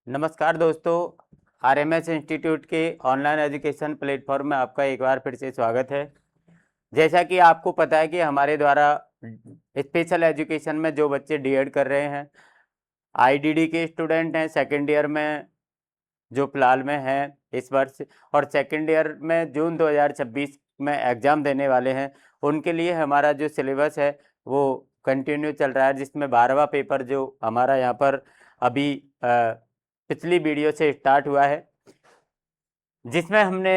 नमस्कार दोस्तों, RMS institute के ऑनलाइन एजुकेशन प्लेटफॉर्म में आपका एक बार फिर से स्वागत है। जैसा कि आपको पता है कि हमारे द्वारा स्पेशल एजुकेशन में जो बच्चे डीएड कर रहे हैं, आईडीडी के स्टूडेंट हैं, सेकेंड ईयर में जो फिलहाल में हैं इस वर्ष, और सेकेंड ईयर में जून 2026 में एग्ज़ाम देने वाले हैं, उनके लिए हमारा जो सिलेबस है वो कंटिन्यू चल रहा है, जिसमें 12वां पेपर जो हमारा यहाँ पर अभी पिछली वीडियो से स्टार्ट हुआ है, जिसमें हमने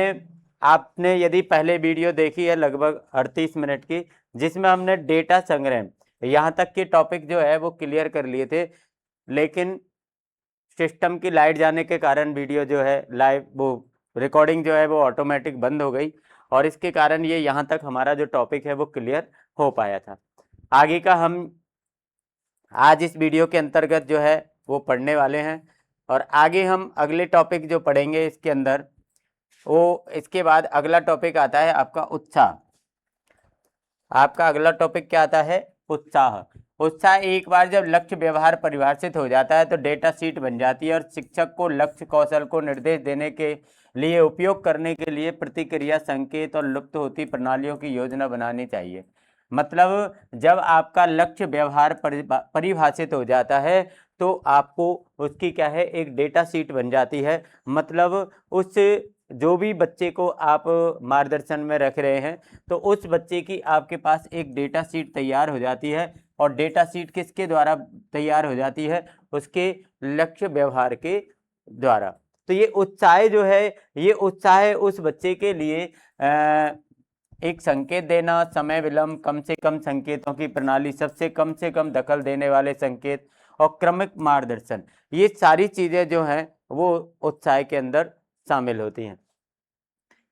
आपने यदि पहले वीडियो देखी है लगभग 38 मिनट की, जिसमें हमने डेटा संग्रह यहाँ तक के टॉपिक जो है वो क्लियर कर लिए थे, लेकिन सिस्टम की लाइट जाने के कारण वीडियो जो है लाइव वो रिकॉर्डिंग जो है वो ऑटोमेटिक बंद हो गई, और इसके कारण ये यहाँ तक हमारा जो टॉपिक है वो क्लियर हो पाया था। आगे का हम आज इस वीडियो के अंतर्गत जो है वो पढ़ने वाले हैं, और आगे हम अगले टॉपिक जो पढ़ेंगे इसके अंदर वो इसके बाद अगला टॉपिक आता है आपका उत्साह। आपका अगला टॉपिक क्या आता है? उत्साह। उत्साह एक बार जब लक्ष्य व्यवहार परिभाषित हो जाता है तो डेटा शीट बन जाती है, और शिक्षक को लक्ष्य कौशल को निर्देश देने के लिए उपयोग करने के लिए प्रतिक्रिया संकेत और लुप्त होती प्रणालियों की योजना बनानी चाहिए। मतलब जब आपका लक्ष्य व्यवहार परिभाषित हो जाता है तो आपको उसकी क्या है, एक डेटा शीट बन जाती है। मतलब उस जो भी बच्चे को आप मार्गदर्शन में रख रहे हैं तो उस बच्चे की आपके पास एक डेटा शीट तैयार हो जाती है, और डेटा शीट किसके द्वारा तैयार हो जाती है? उसके लक्ष्य व्यवहार के द्वारा। तो ये उत्साह जो है, ये उत्साह उस बच्चे के लिए एक संकेत देना, समय विलंब, कम से कम संकेतों की प्रणाली, सबसे कम से कम दखल देने वाले संकेत, और क्रमिक मार्गदर्शन, ये सारी चीजें जो हैं वो उत्साह के अंदर शामिल होती हैं।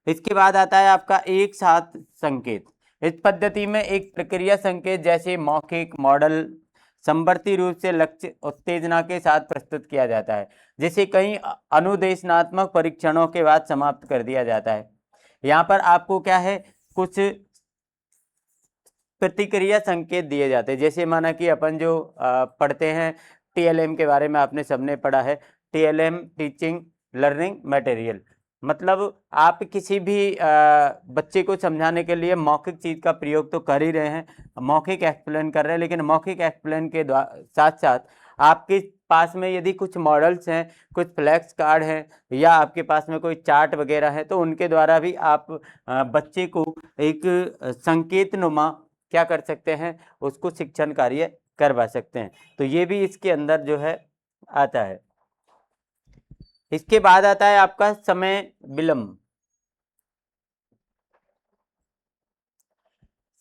इसके बाद आता है आपका एक साथ संकेत। इस पद्धति में एक प्रक्रिया संकेत जैसे मौखिक मॉडल समवर्ती रूप से लक्ष्य उत्तेजना के साथ प्रस्तुत किया जाता है, जिसे कई अनुदेशनात्मक परीक्षणों के बाद समाप्त कर दिया जाता है। यहाँ पर आपको क्या है, कुछ प्रतिक्रिया संकेत दिए जाते हैं। जैसे माना कि अपन जो पढ़ते हैं टीएलएम के बारे में, आपने सबने पढ़ा है, टीएलएम टीचिंग लर्निंग मटेरियल। मतलब आप किसी भी बच्चे को समझाने के लिए मौखिक चीज का प्रयोग तो कर ही रहे हैं, मौखिक एक्सप्लेन कर रहे हैं, लेकिन मौखिक एक्सप्लेन के साथ साथ आपके पास में यदि कुछ मॉडल्स हैं, कुछ फ्लैक्स कार्ड हैं, या आपके पास में कोई चार्ट वगैरह है, तो उनके द्वारा भी आप बच्चे को एक संकेत नुमा क्या कर सकते हैं, उसको शिक्षण कार्य करवा सकते हैं। तो ये भी इसके अंदर जो है आता है। इसके बाद आता है आपका समय विलंब।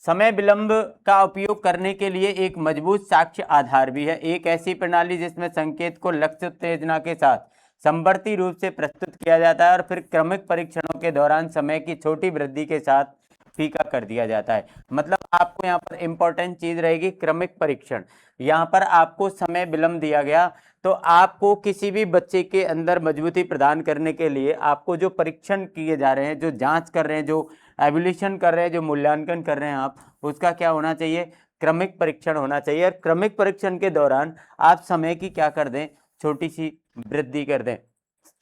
समय विलंब का उपयोग करने के लिए एक मजबूत साक्ष्य आधार भी है। एक ऐसी प्रणाली जिसमें संकेत को लक्ष्य उत्तेजना के साथ समवर्ती रूप से प्रस्तुत किया जाता है और फिर क्रमिक परीक्षणों के दौरान समय की छोटी वृद्धि के साथ फीका कर दिया जाता है। मतलब आपको यहाँ पर इंपॉर्टेंट चीज रहेगी क्रमिक परीक्षण। यहाँ पर आपको समय विलंब दिया गया, तो आपको किसी भी बच्चे के अंदर मजबूती प्रदान करने के लिए आपको जो परीक्षण किए जा रहे हैं, जो जांच कर रहे हैं, जो एवल्यूशन कर रहे हैं, जो मूल्यांकन कर रहे हैं आप, उसका क्या होना चाहिए? क्रमिक परीक्षण होना चाहिए। और क्रमिक परीक्षण के दौरान आप समय की क्या कर दें, छोटी सी वृद्धि कर दें,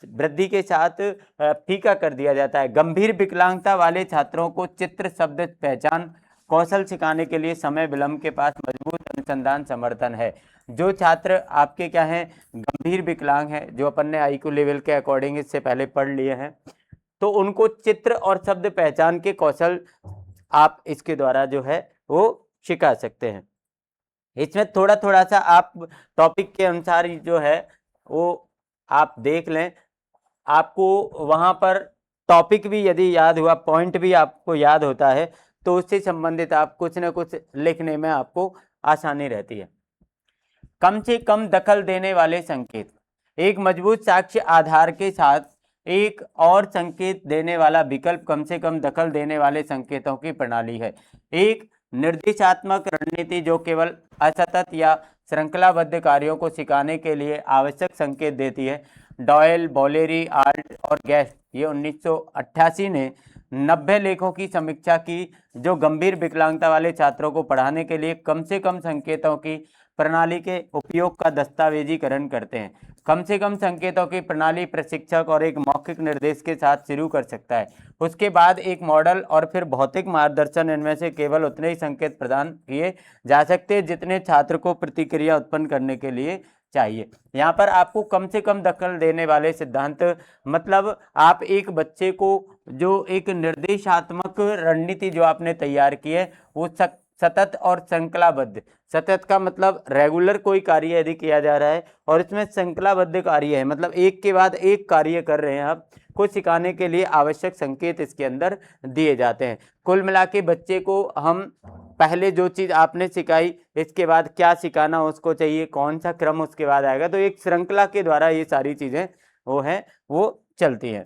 वृद्धि के साथ फीका कर दिया जाता है। गंभीर विकलांगता वाले छात्रों को चित्र शब्द पहचान कौशल सिखाने के लिए समय विलंब के पास मजबूत अनुसंधान समर्थन है। जो छात्र आपके क्या हैं, गंभीर विकलांग हैं, जो अपन ने आईक्यू लेवल के अकॉर्डिंग इससे पहले पढ़ लिए हैं, तो उनको चित्र और शब्द पहचान के कौशल आप इसके द्वारा जो है वो सिखा सकते हैं। इसमें थोड़ा थोड़ा सा आप टॉपिक के अनुसार जो है वो आप देख लें, आपको वहां पर टॉपिक भी यदि याद हुआ, पॉइंट भी आपको याद होता है, तो उससे संबंधित आप कुछ न कुछ लिखने में आपको आसानी रहती है। कम से कम दखल देने वाले संकेत। एक मजबूत साक्ष्य आधार के साथ एक और संकेत देने वाला विकल्प कम से कम दखल देने वाले संकेतों की प्रणाली है। एक निर्देशात्मक रणनीति जो केवल असतत या श्रृंखलाबद्ध कार्यों को सिखाने के लिए आवश्यक संकेत देती है। डॉयल, बोलेरी, आल्ट और गेस्ट, ये 1988 ने 90 लेखों की समीक्षा की जो गंभीर विकलांगता वाले छात्रों को पढ़ाने के लिए कम से कम संकेतों की प्रणाली के उपयोग का दस्तावेजीकरण करते हैं। कम से कम संकेतों की प्रणाली प्रशिक्षक और एक मौखिक निर्देश के साथ शुरू कर सकता है। उसके बाद एक मॉडल और फिर भौतिक मार्गदर्शन, इनमें से केवल उतने ही संकेत प्रदान किए जा सकते हैं जितने छात्र को प्रतिक्रिया उत्पन्न करने के लिए चाहिए। यहाँ पर आपको कम से कम दखल देने वाले सिद्धांत, मतलब आप एक बच्चे को जो एक निर्देशात्मक रणनीति जो आपने तैयार की है वो सतत और श्रृंखलाबद्ध, सतत का मतलब रेगुलर कोई कार्य यदि किया जा रहा है और इसमें श्रृंखलाबद्ध कार्य है, मतलब एक के बाद एक कार्य कर रहे हैं आप, को सिखाने के लिए आवश्यक संकेत इसके अंदर दिए जाते हैं। कुल मिला के बच्चे को हम पहले जो चीज आपने सिखाई इसके बाद क्या सिखाना उसको चाहिए, कौन सा क्रम उसके बाद आएगा, तो एक श्रृंखला के द्वारा ये सारी चीजें वो चलती हैं।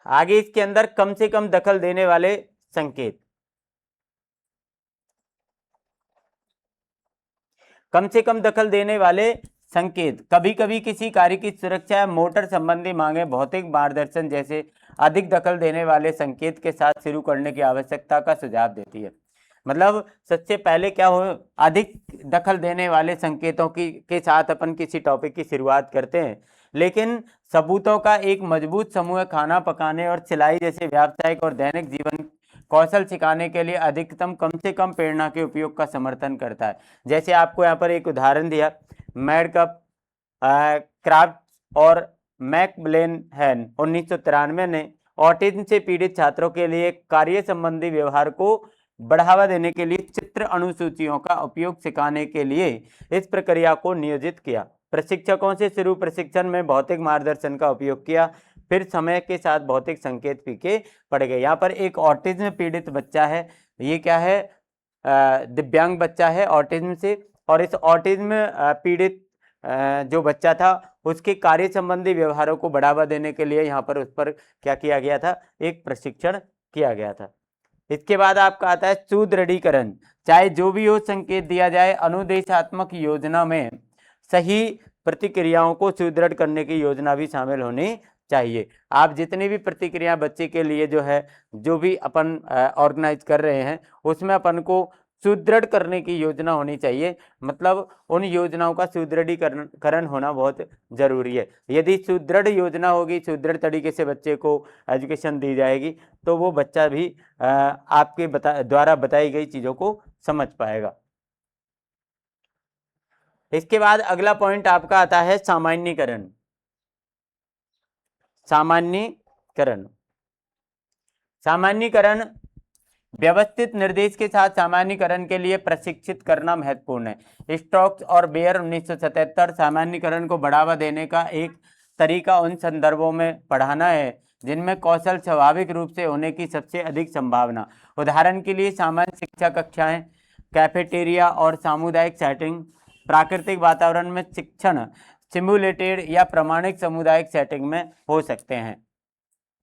आगे इसके अंदर कम से कम दखल देने वाले संकेत, कम से कम दखल देने वाले संकेत, कभी कभी किसी कार्य की सुरक्षा या मोटर संबंधी मांगे भौतिक मार्गदर्शन जैसे अधिक दखल देने वाले संकेत के साथ शुरू करने की आवश्यकता का सुझाव देती है। मतलब सबसे पहले क्या हो, अधिक दखल देने वाले संकेतों के साथ अपन किसी टॉपिक की शुरुआत करते हैं, लेकिन सबूतों का एक मजबूत समूह खाना पकाने और सिलाई जैसे व्यावसायिक और दैनिक जीवन कौशल सिखाने के लिए अधिकतम कम से कम प्रेरणा के उपयोग का समर्थन करता है। जैसे आपको यहाँ पर एक उदाहरण दिया, मैडकप, क्राफ्ट और मैकब्लेनहैन 1993 ने ऑटिज्म से पीड़ित छात्रों के लिए कार्य संबंधी व्यवहार को बढ़ावा देने के लिए चित्र अनुसूचियों का उपयोग सिखाने के लिए इस प्रक्रिया को नियोजित किया। प्रशिक्षकों से शुरू प्रशिक्षण में भौतिक मार्गदर्शन का उपयोग किया, फिर समय के साथ भौतिक संकेत फीके पड़ गए। यहाँ पर एक ऑटिज्म पीड़ित बच्चा है, ये क्या है, दिव्यांग बच्चा है ऑटिज्म से, और इस ऑटिज्म पीड़ित जो बच्चा था उसके कार्य संबंधी व्यवहारों को बढ़ावा देने के लिए यहाँ पर उस पर क्या किया गया था, एक प्रशिक्षण किया गया था। इसके बाद आपका आता है सुदृढ़ीकरण। चाहे जो भी हो संकेत दिया जाए, अनुदेशात्मक योजना में सही प्रतिक्रियाओं को सुदृढ़ करने की योजना भी शामिल होनी चाहिए। आप जितनी भी प्रतिक्रिया बच्चे के लिए जो भी अपन ऑर्गेनाइज कर रहे हैं उसमें अपन को सुदृढ़ करने की योजना होनी चाहिए, मतलब उन योजनाओं का सुदृढ़ीकरण होना बहुत जरूरी है। यदि सुदृढ़ योजना होगी, सुदृढ़ तरीके से बच्चे को एजुकेशन दी जाएगी तो वो बच्चा भी आपके द्वारा बताई गई चीज़ों को समझ पाएगा। इसके बाद अगला पॉइंट आपका आता है सामान्यीकरण। सामान्यीकरण, सामान्यीकरण व्यवस्थित निर्देश के साथ सामान्यीकरण के लिए प्रशिक्षित करना महत्वपूर्ण है। स्टोक्स और बेयर 1977 सामान्यीकरण को बढ़ावा देने का एक तरीका उन संदर्भों में पढ़ाना है जिनमें कौशल स्वाभाविक रूप से होने की सबसे अधिक संभावना। उदाहरण के लिए सामान्य शिक्षा कक्षाएं, कैफेटेरिया और सामुदायिक सेटिंग, प्राकृतिक वातावरण में शिक्षण, सिमुलेटेड या प्रमाणिक सामुदायिक सेटिंग में हो सकते हैं।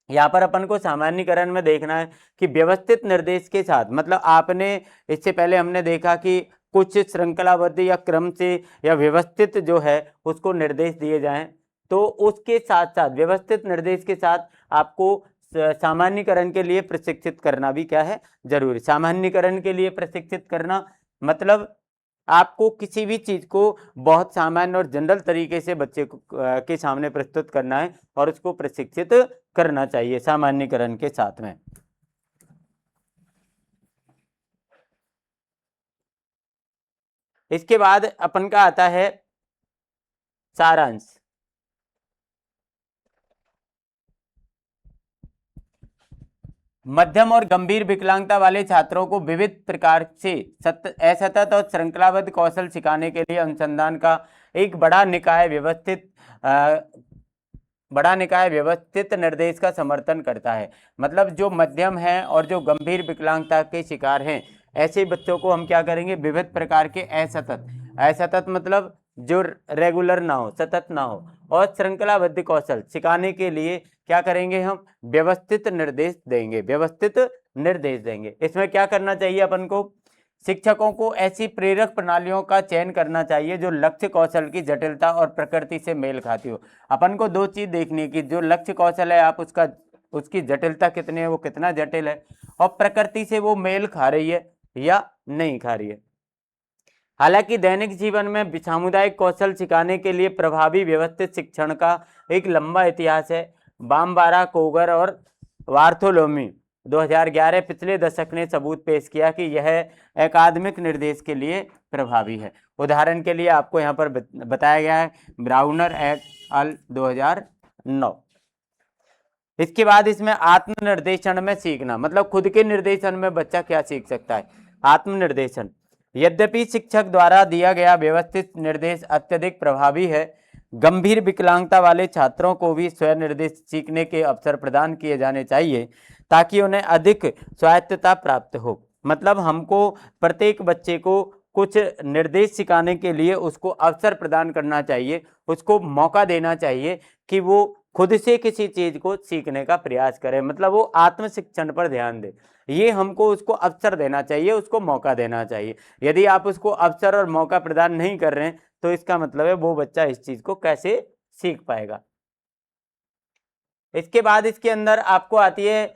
यहाँ पर अपन को सामान्यीकरण में देखना है कि व्यवस्थित निर्देश के साथ, मतलब आपने इससे पहले हमने देखा कि कुछ श्रृंखलाबद्ध या क्रम से या व्यवस्थित जो है उसको निर्देश दिए जाएं, तो उसके साथ साथ व्यवस्थित निर्देश के साथ आपको सामान्यीकरण के लिए प्रशिक्षित करना भी क्या है, जरूरी। सामान्यीकरण के लिए प्रशिक्षित करना मतलब आपको किसी भी चीज को बहुत सामान्य और जनरल तरीके से बच्चे के सामने प्रस्तुत करना है और उसको प्रशिक्षित करना चाहिए सामान्यीकरण के साथ में। इसके बाद अपन का आता है सारांश। मध्यम और गंभीर विकलांगता वाले छात्रों को विविध प्रकार से असतत और श्रृंखलाबद्ध कौशल सिखाने के लिए अनुसंधान का एक बड़ा निकाय व्यवस्थित निर्देश का समर्थन करता है। मतलब जो मध्यम है और जो गंभीर विकलांगता के शिकार हैं ऐसे बच्चों को हम क्या करेंगे, विविध प्रकार के असतत मतलब जो रेगुलर ना हो, सतत ना हो, और श्रृंखलाबद्ध कौशल सिखाने के लिए क्या करेंगे, हम व्यवस्थित निर्देश देंगे। इसमें क्या करना चाहिए अपन को, शिक्षकों को ऐसी प्रेरक प्रणालियों का चयन करना चाहिए जो लक्ष्य कौशल की जटिलता और प्रकृति से मेल खाती हो। अपन को दो चीज देखनी है कि जो लक्ष्य कौशल है आप उसकी जटिलता कितनी है, वो कितना जटिल है, और प्रकृति से वो मेल खा रही है या नहीं खा रही है। हालांकि दैनिक जीवन में सामुदायिक कौशल सिखाने के लिए प्रभावी व्यवस्थित शिक्षण का एक लंबा इतिहास है। बामबारा, कोगर और वार्थोलोमी 2011 पिछले दशक ने सबूत पेश किया कि यह अकादमिक निर्देश के लिए प्रभावी है। उदाहरण के लिए आपको यहाँ पर बताया गया है ब्राउनर एट अल 2009। इसके बाद इसमें आत्मनिर्देशन में सीखना, मतलब खुद के निर्देशन में बच्चा क्या सीख सकता है। आत्मनिर्देशन, यद्यपि शिक्षक द्वारा दिया गया व्यवस्थित निर्देश अत्यधिक प्रभावी है, गंभीर विकलांगता वाले छात्रों को भी स्वनिर्देश सीखने के अवसर प्रदान किए जाने चाहिए ताकि उन्हें अधिक स्वायत्तता प्राप्त हो। मतलब हमको प्रत्येक बच्चे को कुछ निर्देश सिखाने के लिए उसको अवसर प्रदान करना चाहिए, उसको मौका देना चाहिए कि वो खुद से किसी चीज को सीखने का प्रयास करे, मतलब वो आत्म शिक्षण पर ध्यान दे। ये हमको उसको अवसर देना चाहिए, उसको मौका देना चाहिए। यदि आप उसको अवसर और मौका प्रदान नहीं कर रहे हैं तो इसका मतलब है वो बच्चा इस चीज को कैसे सीख पाएगा। इसके बाद इसके अंदर आपको आती है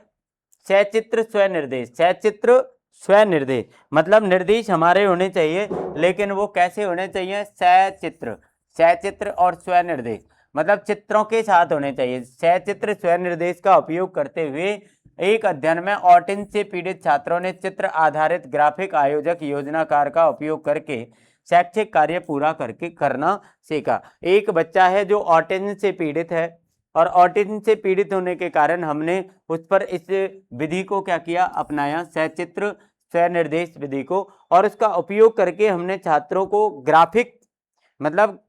सचित्र स्वनिर्देश। सचित्र स्वनिर्देश मतलब निर्देश हमारे होने चाहिए, लेकिन वो कैसे होने चाहिए, सचित्र। सचित्र और स्वनिर्देश मतलब चित्रों के साथ होने चाहिए। सचित्र स्वनिर्देश का उपयोग करते हुए एक अध्ययन में ऑटिज्म से पीड़ित छात्रों ने चित्र आधारित ग्राफिक आयोजक योजनाकार का उपयोग करके शैक्षिक कार्य पूरा करना सीखा। एक बच्चा है जो ऑटिज्म से पीड़ित है और ऑटिज्म से पीड़ित होने के कारण हमने उस पर इस विधि को क्या किया, अपनाया, सचित्र स्वनिर्देश विधि को, और उसका उपयोग करके हमने छात्रों को ग्राफिक, मतलब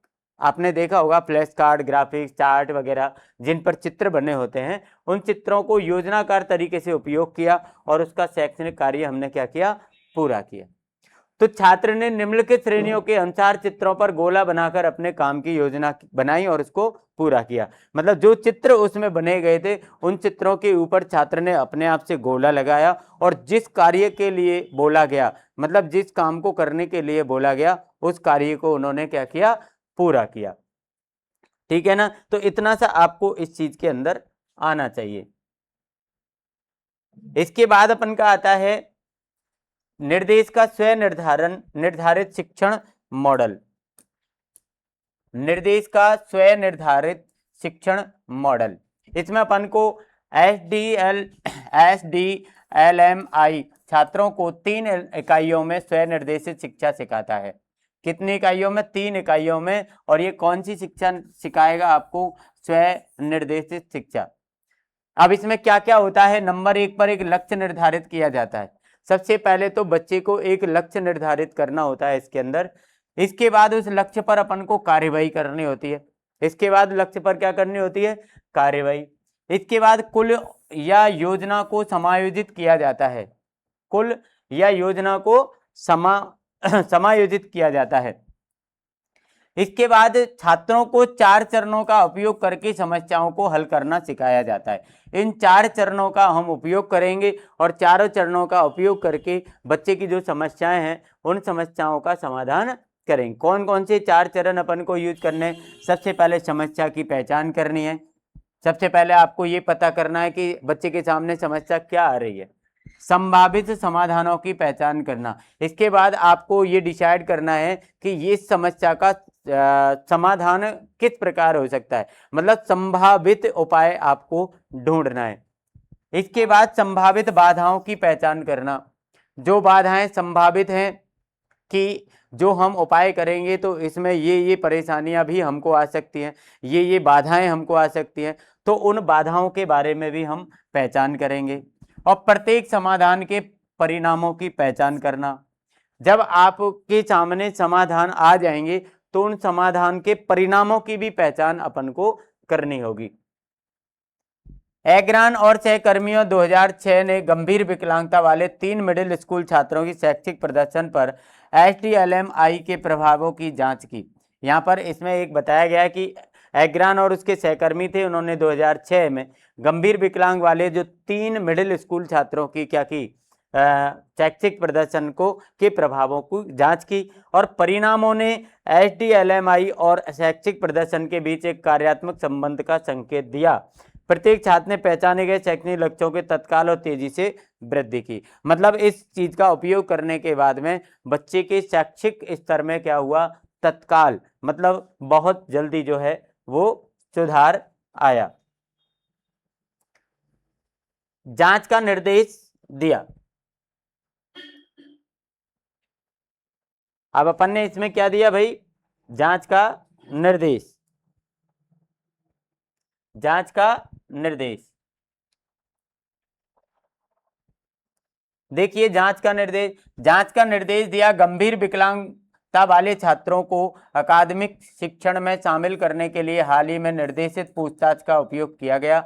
आपने देखा होगा फ्लैश कार्ड, ग्राफिक्स, चार्ट वगैरह जिन पर चित्र बने होते हैं, उन चित्रों को योजनाकार तरीके से उपयोग किया और उसका शैक्षणिक कार्य हमने क्या किया, पूरा किया। तो छात्र ने निम्नलिखित श्रेणियों के अनुसार चित्रों पर गोला बनाकर अपने काम की योजना बनाई और उसको पूरा किया। मतलब जो चित्र उसमें बने गए थे उन चित्रों के ऊपर छात्र ने अपने आप से गोला लगाया और जिस कार्य के लिए बोला गया, मतलब जिस काम को करने के लिए बोला गया, उस कार्य को उन्होंने क्या किया, पूरा किया। ठीक है ना। तो इतना सा आपको इस चीज के अंदर आना चाहिए। इसके बाद अपन का आता है निर्देश का निर्धारित शिक्षण मॉडल। निर्देश का स्व निर्धारित शिक्षण मॉडल, इसमें अपन को SDLMI छात्रों को 3 इकाइयों में स्व निर्देशित शिक्षा सिखाता है। कितनी इकाइयों में, 3 इकाइयों में। और ये कौन सी शिक्षा सिखाएगा आपको, स्व निर्देशित शिक्षा। अब इसमें क्या क्या होता है, नंबर 1 पर एक लक्ष्य निर्धारित किया जाता है। सबसे पहले तो बच्चे को एक लक्ष्य निर्धारित करना होता है इसके अंदर। इसके बाद उस लक्ष्य पर अपन को कार्यवाही करनी होती है। इसके बाद लक्ष्य पर क्या करनी होती है, कार्यवाही। इसके बाद कुल या योजना को समायोजित किया जाता है। कुल या योजना को समायोजित किया जाता है। इसके बाद छात्रों को 4 चरणों का उपयोग करके समस्याओं को हल करना सिखाया जाता है। इन 4 चरणों का हम उपयोग करेंगे और चारों चरणों का उपयोग करके बच्चे की जो समस्याएं हैं उन समस्याओं का समाधान करेंगे। कौन कौन से 4 चरण अपन को यूज करने हैं, सबसे पहले समस्या की पहचान करनी है। सबसे पहले आपको ये पता करना है कि बच्चे के सामने समस्या क्या आ रही है, संभावित समाधानों की पहचान करना। इसके बाद आपको ये डिसाइड करना है कि ये समस्या का समाधान किस प्रकार हो सकता है, मतलब संभावित उपाय आपको ढूंढना है। इसके बाद संभावित बाधाओं की पहचान करना। जो बाधाएं संभावित हैं कि जो हम उपाय करेंगे तो इसमें ये परेशानियां भी हमको आ सकती हैं, ये बाधाएं हमको आ सकती हैं, तो उन बाधाओं के बारे में भी हम पहचान करेंगे। और प्रत्येक समाधान के परिणामों की पहचान करना। जब आपके सामने समाधान आ जाएंगे तो उन समाधान के परिणामों की भी पहचान अपन को करनी होगी। एग्रान और सहकर्मियों 2006 ने गंभीर विकलांगता वाले 3 मिडिल स्कूल छात्रों की शैक्षिक प्रदर्शन पर SDLMI के प्रभावों की जांच की। यहाँ पर इसमें एक बताया गया है कि एग्रान और उसके सहकर्मी थे, उन्होंने 2006 में गंभीर विकलांग वाले जो 3 मिडिल स्कूल छात्रों की क्या की, शैक्षिक प्रदर्शन को के प्रभावों को जांच की और परिणामों ने SDLMI और शैक्षिक प्रदर्शन के बीच एक कार्यात्मक संबंध का संकेत दिया। प्रत्येक छात्र ने पहचाने गए शैक्षणिक लक्ष्यों के तत्काल और तेजी से वृद्धि की। मतलब इस चीज का उपयोग करने के बाद में बच्चे के शैक्षिक स्तर में क्या हुआ, तत्काल मतलब बहुत जल्दी जो है वो सुधार आया। जांच का निर्देश दिया। अब अपन ने इसमें क्या दिया भाई, जांच का निर्देश, जांच का निर्देश। देखिए जांच का निर्देश दिया। गंभीर विकलांगता वाले छात्रों को अकादमिक शिक्षण में शामिल करने के लिए हाल ही में निर्देशित पूछताछ का उपयोग किया गया।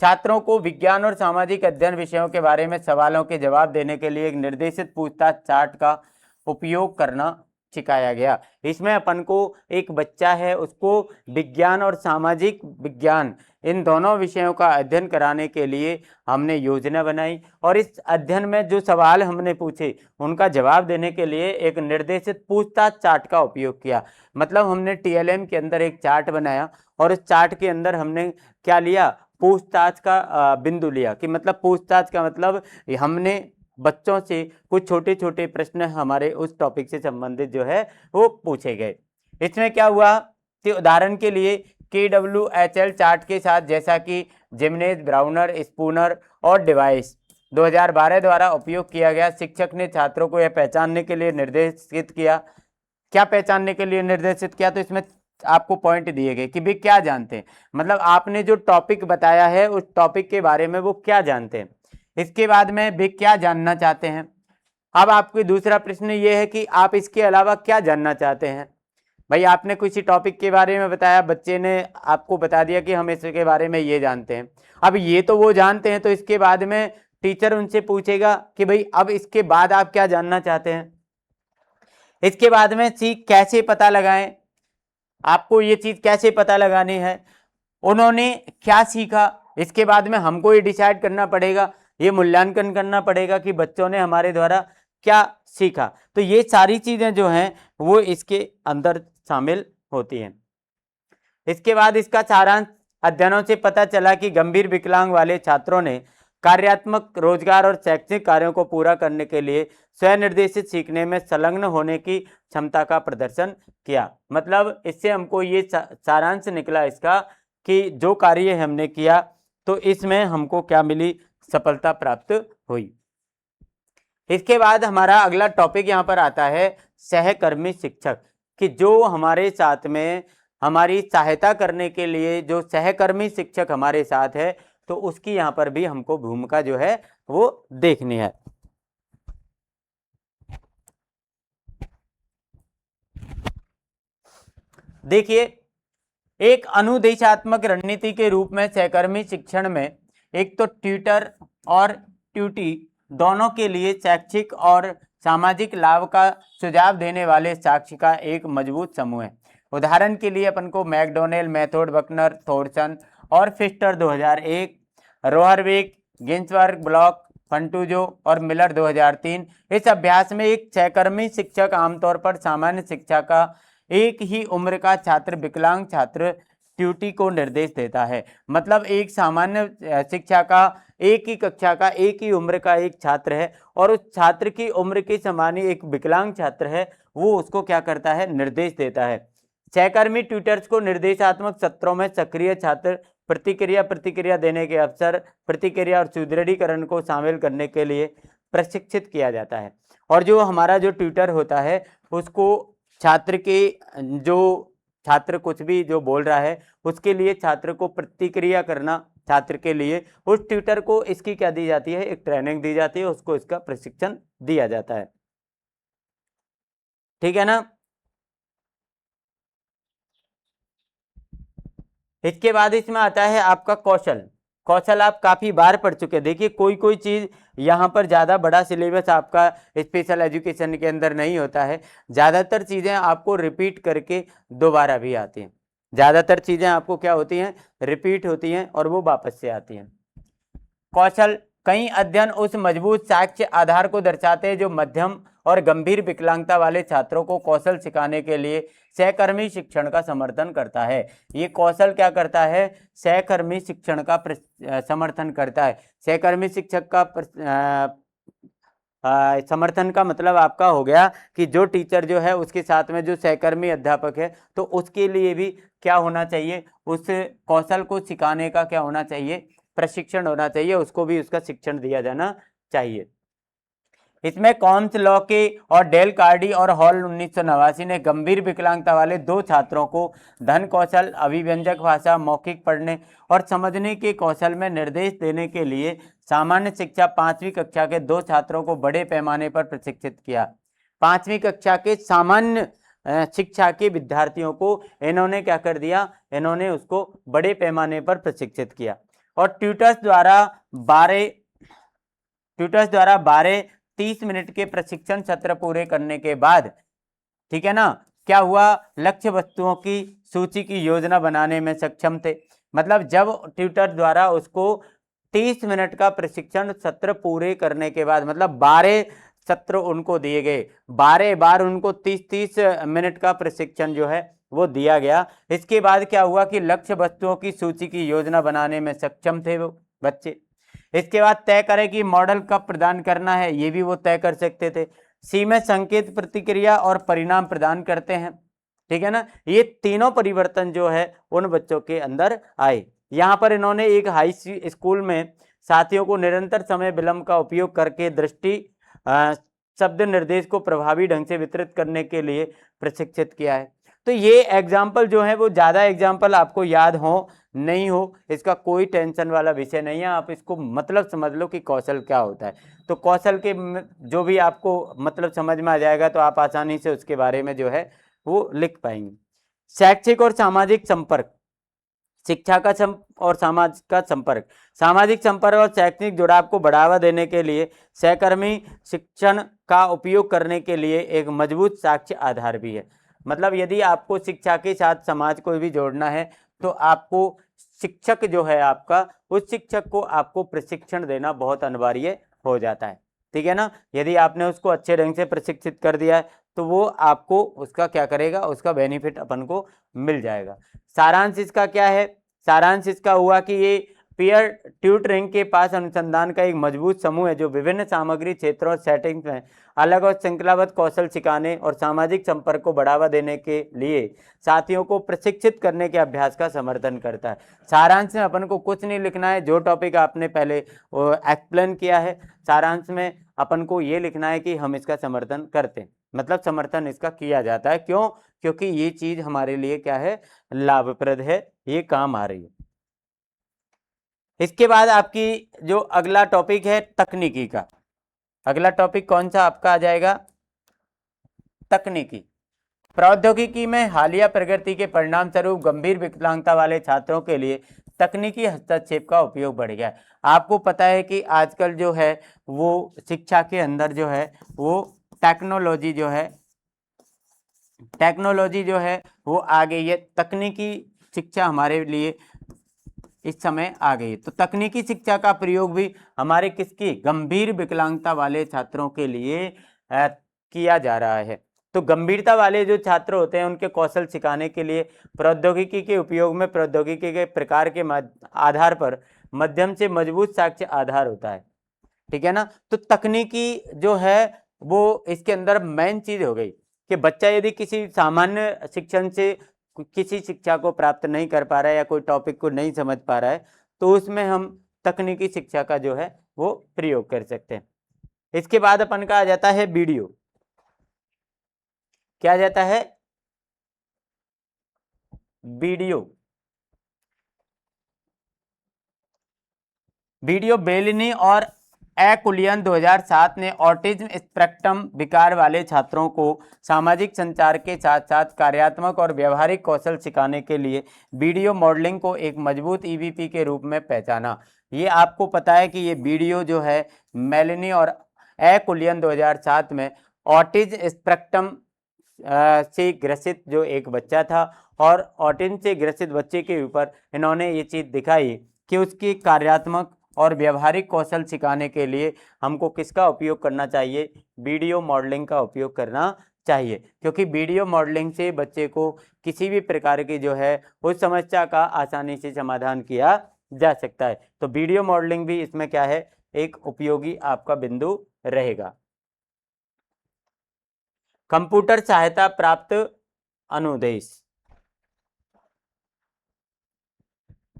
छात्रों को विज्ञान और सामाजिक अध्ययन विषयों के बारे में सवालों के जवाब देने के लिए एक निर्देशित पूछताछ चार्ट का उपयोग करना सिखाया गया। इसमें अपन को एक बच्चा है उसको विज्ञान और सामाजिक विज्ञान इन दोनों विषयों का अध्ययन कराने के लिए हमने योजना बनाई और इस अध्ययन में जो सवाल हमने पूछे उनका जवाब देने के लिए एक निर्देशित पूछताछ चार्ट का उपयोग किया। मतलब हमने टीएलएम के अंदर एक चार्ट बनाया और इस चार्ट के अंदर हमने क्या लिया, पूछताछ का बिंदु लिया। कि मतलब पूछताछ का मतलब हमने बच्चों से कुछ छोटे छोटे प्रश्न हमारे उस टॉपिक से संबंधित जो है वो पूछे गए। इसमें क्या हुआ कि उदाहरण के लिए KWHL चार्ट के साथ जैसा कि जिमनेज, ब्राउनर, स्पूनर और डिवाइस 2012 द्वारा उपयोग किया गया। शिक्षक ने छात्रों को यह पहचानने के लिए निर्देशित किया, क्या पहचानने के लिए निर्देशित किया, तो इसमें आपको पॉइंट दिए गए कि वे क्या जानते हैं। मतलब आपने जो टॉपिक बताया है उस टॉपिक के बारे में वो क्या जानते हैं। इसके बाद में वे क्या जानना चाहते हैं। अब आपको दूसरा प्रश्न ये है कि आप इसके अलावा क्या जानना चाहते हैं। भाई आपने किसी टॉपिक के बारे में बताया, बच्चे ने आपको बता दिया कि हम इसके बारे में ये जानते हैं। अब ये तो वो जानते हैं, तो इसके बाद में टीचर उनसे पूछेगा कि भाई अब इसके बाद आप क्या जानना चाहते हैं। इसके बाद में सीख कैसे पता लगाएं, आपको ये चीज कैसे पता लगानी है, उन्होंने क्या सीखा। इसके बाद में हमको ये डिसाइड करना पड़ेगा, ये मूल्यांकन करना पड़ेगा कि बच्चों ने हमारे द्वारा क्या सीखा। तो ये सारी चीजें जो हैं वो इसके अंदर शामिल होती हैं। इसके बाद इसका सारांश, अध्ययनों से पता चला कि गंभीर विकलांग वाले छात्रों ने कार्यात्मक, रोजगार और शैक्षणिक कार्यों को पूरा करने के लिए स्वनिर्देशित सीखने में संलग्न होने की क्षमता का प्रदर्शन किया। मतलब इससे हमको ये सारांश निकला इसका कि जो कार्य हमने किया तो इसमें हमको क्या मिली, सफलता प्राप्त हुई। इसके बाद हमारा अगला टॉपिक यहाँ पर आता है सहकर्मी शिक्षक, कि जो हमारे साथ में हमारी सहायता करने के लिए जो सहकर्मी शिक्षक हमारे साथ है तो उसकी यहाँ पर भी हमको भूमिका जो है वो देखनी है। देखिए एक अनुदेशात्मक रणनीति के रूप में सहकर्मी शिक्षण में एक तो ट्यूटर और ट्यूटी दोनों के लिए शैक्षिक और सामाजिक लाभ का सुझाव देने वाले साक्ष्य का एक मजबूत समूह है। उदाहरण के लिए अपन को मैकडोनेल मेथड, बकनर, थॉर्सन और फिस्टर 2001, रोहरविक, गिन्सबर्ग, ब्लॉक, फंटूजो और मिलर 2003। इस अभ्यास में एक सहकर्मी शिक्षक आमतौर पर सामान्य शिक्षा का एक ही उम्र का छात्र विकलांग छात्र ट्यूटी को निर्देश देता है। मतलब एक सामान्य शिक्षा का एक ही कक्षा का एक ही उम्र का एक छात्र है और उस छात्र की उम्र के समान ही एक विकलांग छात्र है, वो उसको क्या करता है, निर्देश देता है। सहकर्मी ट्यूटर्स को निर्देशात्मक सत्रों में सक्रिय छात्र प्रतिक्रिया देने के अवसर, प्रतिक्रिया और सुदृढ़ीकरण को शामिल करने के लिए प्रशिक्षित किया जाता है। और जो हमारा जो ट्यूटर होता है उसको छात्र के जो छात्र कुछ भी जो बोल रहा है उसके लिए छात्र को प्रतिक्रिया करना, छात्र के लिए उस ट्यूटर को इसकी क्या दी जाती है, एक ट्रेनिंग दी जाती है, उसको इसका प्रशिक्षण दिया जाता है। ठीक है ना। इसके बाद इसमें आता है आपका कौशल। कौशल आप काफी बार पढ़ चुके हैं। देखिए कोई कोई चीज यहाँ पर ज्यादा बड़ा सिलेबस आपका स्पेशल एजुकेशन के अंदर नहीं होता है, ज्यादातर चीजें आपको रिपीट करके दोबारा भी आती हैं। ज्यादातर चीजें आपको क्या होती हैं, रिपीट होती हैं और वो वापस से आती हैं। कौशल कई अध्ययन उस मजबूत साक्ष्य आधार को दर्शाते हैं जो मध्यम और गंभीर विकलांगता वाले छात्रों को कौशल सिखाने के लिए सहकर्मी शिक्षण का समर्थन करता है। ये कौशल क्या करता है? सहकर्मी शिक्षण का समर्थन करता है। सहकर्मी शिक्षक का समर्थन का मतलब आपका हो गया कि जो टीचर जो है उसके साथ में जो सहकर्मी अध्यापक है, तो उसके लिए भी क्या होना चाहिए? उस कौशल को सिखाने का क्या होना चाहिए? प्रशिक्षण होना चाहिए, उसको भी उसका शिक्षण दिया जाना चाहिए। इसमें कॉम्स लॉ के और डेल कार्डी और हॉल 1989 ने गंभीर विकलांगता वाले 2 छात्रों को धन कौशल, अभिव्यंजक भाषा, मौखिक पढ़ने और समझने के कौशल में निर्देश देने के लिए सामान्य शिक्षा 5वीं कक्षा के 2 छात्रों को बड़े पैमाने पर प्रशिक्षित किया। 5वीं कक्षा के सामान्य शिक्षा के विद्यार्थियों को इन्होंने क्या कर दिया? इन्होंने उसको बड़े पैमाने पर प्रशिक्षित किया। और ट्यूटर्स द्वारा 30 मिनट के प्रशिक्षण सत्र पूरे करने के बाद, ठीक है ना, क्या हुआ? लक्ष्य वस्तुओं की सूची की योजना बनाने में सक्षम थे। मतलब जब ट्यूटर द्वारा उसको 30 मिनट का प्रशिक्षण सत्र पूरे करने के बाद, मतलब 12 सत्र उनको दिए गए, 12 बार उनको 30-30 मिनट का प्रशिक्षण जो है वो दिया गया। इसके बाद क्या हुआ कि लक्ष्य वस्तुओं की सूची की योजना बनाने में सक्षम थे वो बच्चे। इसके बाद तय करें कि मॉडल कब प्रदान करना है, ये भी वो तय कर सकते थे। सी में संकेत, प्रतिक्रिया और परिणाम प्रदान करते हैं, ठीक है ना। ये तीनों परिवर्तन जो है उन बच्चों के अंदर आए। यहाँ पर इन्होंने एक हाई स्कूल में साथियों को निरंतर समय विलंब का उपयोग करके दृष्टि शब्द निर्देश को प्रभावी ढंग से वितरित करने के लिए प्रशिक्षित किया है। तो ये एग्जाम्पल जो है वो ज़्यादा एग्जाम्पल आपको याद हो नहीं हो, इसका कोई टेंशन वाला विषय नहीं है। आप इसको मतलब समझ लो कि कौशल क्या होता है। तो कौशल के जो भी आपको मतलब समझ में आ जाएगा तो आप आसानी से उसके बारे में जो है वो लिख पाएंगे। शैक्षिक और सामाजिक संपर्क, शिक्षा का और समाज का संपर्क। सामाजिक संपर्क और शैक्षणिक जुड़ाव को बढ़ावा देने के लिए सहकर्मी शिक्षण का उपयोग करने के लिए एक मजबूत साक्ष्य आधार भी है। मतलब यदि आपको शिक्षा के साथ समाज को भी जोड़ना है तो आपको शिक्षक जो है आपका, उस शिक्षक को आपको प्रशिक्षण देना बहुत अनिवार्य हो जाता है, ठीक है ना। यदि आपने उसको अच्छे ढंग से प्रशिक्षित कर दिया है तो वो आपको उसका क्या करेगा, उसका बेनिफिट अपन को मिल जाएगा। सारांश इसका क्या है? सारांश इसका हुआ कि ये पीयर ट्यूटरिंग के पास अनुसंधान का एक मजबूत समूह है जो विभिन्न सामग्री क्षेत्रों और सेटिंग्स में अलग और श्रृंखलाबद्ध कौशल सिखाने और सामाजिक संपर्क को बढ़ावा देने के लिए साथियों को प्रशिक्षित करने के अभ्यास का समर्थन करता है। सारांश में अपन को कुछ नहीं लिखना है, जो टॉपिक आपने पहले एक्सप्लेन किया है, सारांश में अपन को ये लिखना है कि हम इसका समर्थन करते हैं, मतलब समर्थन इसका किया जाता है। क्यों? क्योंकि ये चीज हमारे लिए क्या है, लाभप्रद है, ये काम आ रही है। इसके बाद आपकी जो अगला टॉपिक है तकनीकी का, अगला टॉपिक कौन सा आपका आ जाएगा? तकनीकी। प्रौद्योगिकी में हालिया प्रगति के परिणाम स्वरूप गंभीर विकलांगता वाले छात्रों के लिए तकनीकी हस्तक्षेप का उपयोग बढ़ गया है। आपको पता है कि आजकल जो है वो शिक्षा के अंदर जो है वो टेक्नोलॉजी जो है वो आ गई है। तकनीकी शिक्षा हमारे लिए इस समय आ गई है। तो तकनीकी शिक्षा का प्रयोग भी हमारे किसकी, गंभीर विकलांगता वाले छात्रों के लिए किया जा रहा है। तो गंभीरता वाले जो छात्र होते हैं उनके कौशल सिखाने के लिए प्रौद्योगिकी के उपयोग में प्रौद्योगिकी के प्रकार के आधार पर मध्यम से मजबूत साक्ष्य आधार होता है, ठीक है ना। तो तकनीकी जो है वो इसके अंदर मेन चीज हो गई कि बच्चा यदि किसी सामान्य शिक्षण से किसी शिक्षा को प्राप्त नहीं कर पा रहा है या कोई टॉपिक को नहीं समझ पा रहा है तो उसमें हम तकनीकी शिक्षा का जो है वो प्रयोग कर सकते हैं। इसके बाद अपन का आ जाता है वीडियो। क्या आ जाता है? वीडियो बेलिनी और एकुलियन 2007 ने ऑटिज्म स्पेक्ट्रम विकार वाले छात्रों को सामाजिक संचार के साथ साथ कार्यात्मक और व्यवहारिक कौशल सिखाने के लिए वीडियो मॉडलिंग को एक मजबूत ईवीपी के रूप में पहचाना। ये आपको पता है कि ये वीडियो जो है मेलिनी और एकुलियन 2007 में ऑटिज्म स्पेक्ट्रम से ग्रसित जो एक बच्चा था और ऑटिज्म से ग्रसित बच्चे के ऊपर इन्होंने ये चीज़ दिखाई कि उसकी कार्यात्मक और व्यवहारिक कौशल सिखाने के लिए हमको किसका उपयोग करना चाहिए? वीडियो मॉडलिंग का उपयोग करना चाहिए, क्योंकि वीडियो मॉडलिंग से बच्चे को किसी भी प्रकार की जो है उस समस्या का आसानी से समाधान किया जा सकता है। तो वीडियो मॉडलिंग भी इसमें क्या है, एक उपयोगी आपका बिंदु रहेगा। कंप्यूटर सहायता प्राप्त अनुदेश।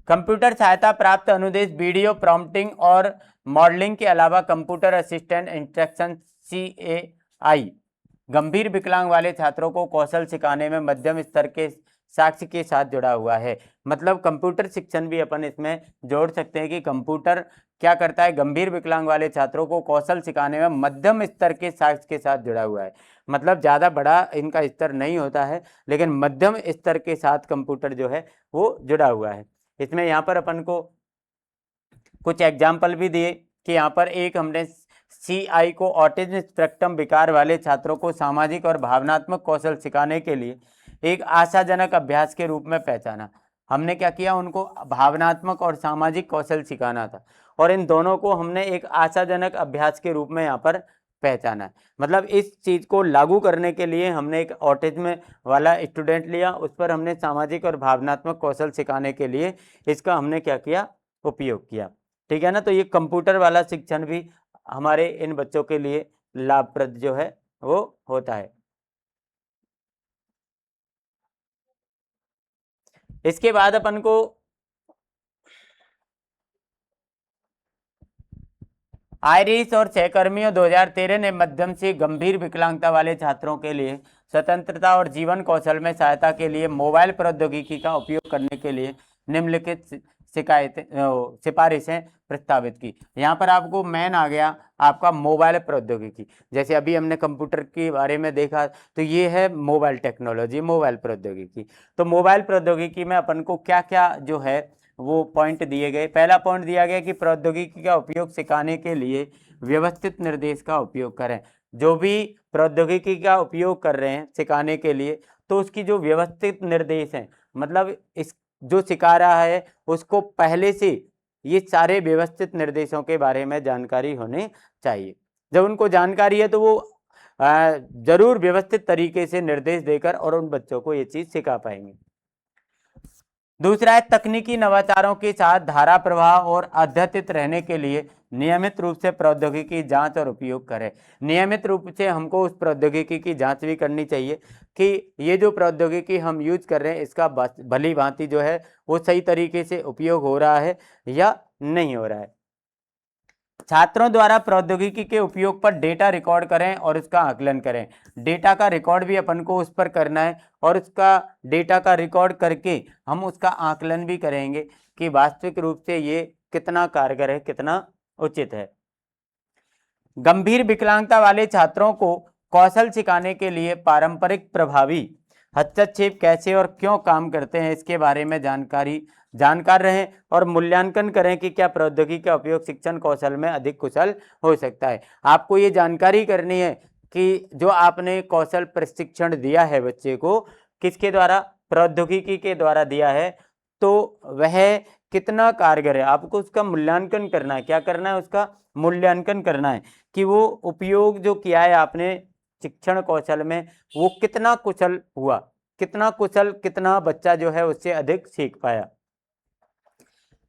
कंप्यूटर सहायता प्राप्त अनुदेश वीडियो प्रॉम्प्टिंग और मॉडलिंग के अलावा कंप्यूटर असिस्टेंट इंस्ट्रक्शन CAI गंभीर विकलांग वाले छात्रों को कौशल सिखाने में मध्यम स्तर के साक्ष्य के साथ जुड़ा हुआ है। मतलब कंप्यूटर शिक्षण भी अपन इसमें जोड़ सकते हैं कि कंप्यूटर क्या करता है, गंभीर विकलांग वाले छात्रों को कौशल सिखाने में मध्यम स्तर के साक्ष्य के साथ जुड़ा हुआ है। मतलब ज़्यादा बड़ा इनका स्तर नहीं होता है, लेकिन मध्यम स्तर के साथ कंप्यूटर जो है वो जुड़ा हुआ है। इसमें यहाँ पर अपन को कुछ एग्जाम्पल भी दिए कि यहाँ पर एक हमने CI को ऑटिज्म स्पेक्ट्रम विकार वाले छात्रों को सामाजिक और भावनात्मक कौशल सिखाने के लिए एक आशाजनक अभ्यास के रूप में पहचाना। हमने क्या किया, उनको भावनात्मक और सामाजिक कौशल सिखाना था, और इन दोनों को हमने एक आशाजनक अभ्यास के रूप में यहाँ पर पहचाना। मतलब इस चीज़ को लागू करने के लिए हमने एक ऑटिज्म वाला स्टूडेंट लिया, उस पर हमने सामाजिक और भावनात्मक कौशल सिखाने के लिए इसका हमने क्या किया, उपयोग किया। ठीक है ना। तो ये कंप्यूटर वाला शिक्षण भी हमारे इन बच्चों के लिए लाभप्रद जो है वो होता है। इसके बाद अपन को आयरिश और सहकर्मियों 2013 ने मध्यम से गंभीर विकलांगता वाले छात्रों के लिए स्वतंत्रता और जीवन कौशल में सहायता के लिए मोबाइल प्रौद्योगिकी का उपयोग करने के लिए निम्नलिखित सिफारिशें प्रस्तावित की। यहाँ पर आपको मेन आ गया आपका मोबाइल प्रौद्योगिकी। जैसे अभी हमने कंप्यूटर के बारे में देखा, तो ये है मोबाइल टेक्नोलॉजी, मोबाइल प्रौद्योगिकी। तो मोबाइल प्रौद्योगिकी में अपन को क्या क्या जो है वो पॉइंट दिए गए। पहला पॉइंट दिया गया कि प्रौद्योगिकी का उपयोग सिखाने के लिए व्यवस्थित निर्देश का उपयोग करें। जो भी प्रौद्योगिकी का उपयोग कर रहे हैं सिखाने के लिए, तो उसकी जो व्यवस्थित निर्देश हैं, मतलब इस जो सिखा रहा है उसको पहले से ये सारे व्यवस्थित निर्देशों के बारे में जानकारी होनी चाहिए। जब उनको जानकारी है तो वो जरूर व्यवस्थित तरीके से निर्देश देकर और उन बच्चों को ये चीज सिखा पाएंगे। दूसरा है तकनीकी नवाचारों के साथ धारा प्रवाह और अद्यतित रहने के लिए नियमित रूप से प्रौद्योगिकी जांच और उपयोग करें। नियमित रूप से हमको उस प्रौद्योगिकी की जांच भी करनी चाहिए कि ये जो प्रौद्योगिकी हम यूज कर रहे हैं इसका भली भांति जो है वो सही तरीके से उपयोग हो रहा है या नहीं हो रहा है। छात्रों द्वारा प्रौद्योगिकी के उपयोग पर डेटा रिकॉर्ड करें और उसका आकलन करें। डेटा का रिकॉर्ड भी अपन को उस पर करना है, और उसका डेटा का रिकॉर्ड करके हम उसका आकलन भी करेंगे कि वास्तविक रूप से ये कितना कारगर है, कितना उचित है। गंभीर विकलांगता वाले छात्रों को कौशल सिखाने के लिए पारंपरिक प्रभावी हस्तक्षेप कैसे और क्यों काम करते हैं इसके बारे में जानकार रहें और मूल्यांकन करें कि क्या प्रौद्योगिकी का उपयोग शिक्षण कौशल में अधिक कुशल हो सकता है। आपको ये जानकारी करनी है कि जो आपने कौशल प्रशिक्षण दिया है बच्चे को, किसके द्वारा, प्रौद्योगिकी के द्वारा दिया है, तो वह कितना कारगर है। आपको उसका मूल्यांकन करना है। क्या करना है, उसका मूल्यांकन करना है कि वो उपयोग जो किया है आपने शिक्षण कौशल में वो कितना कुशल हुआ, कितना कुशल, कितना बच्चा जो है उससे अधिक सीख पाया।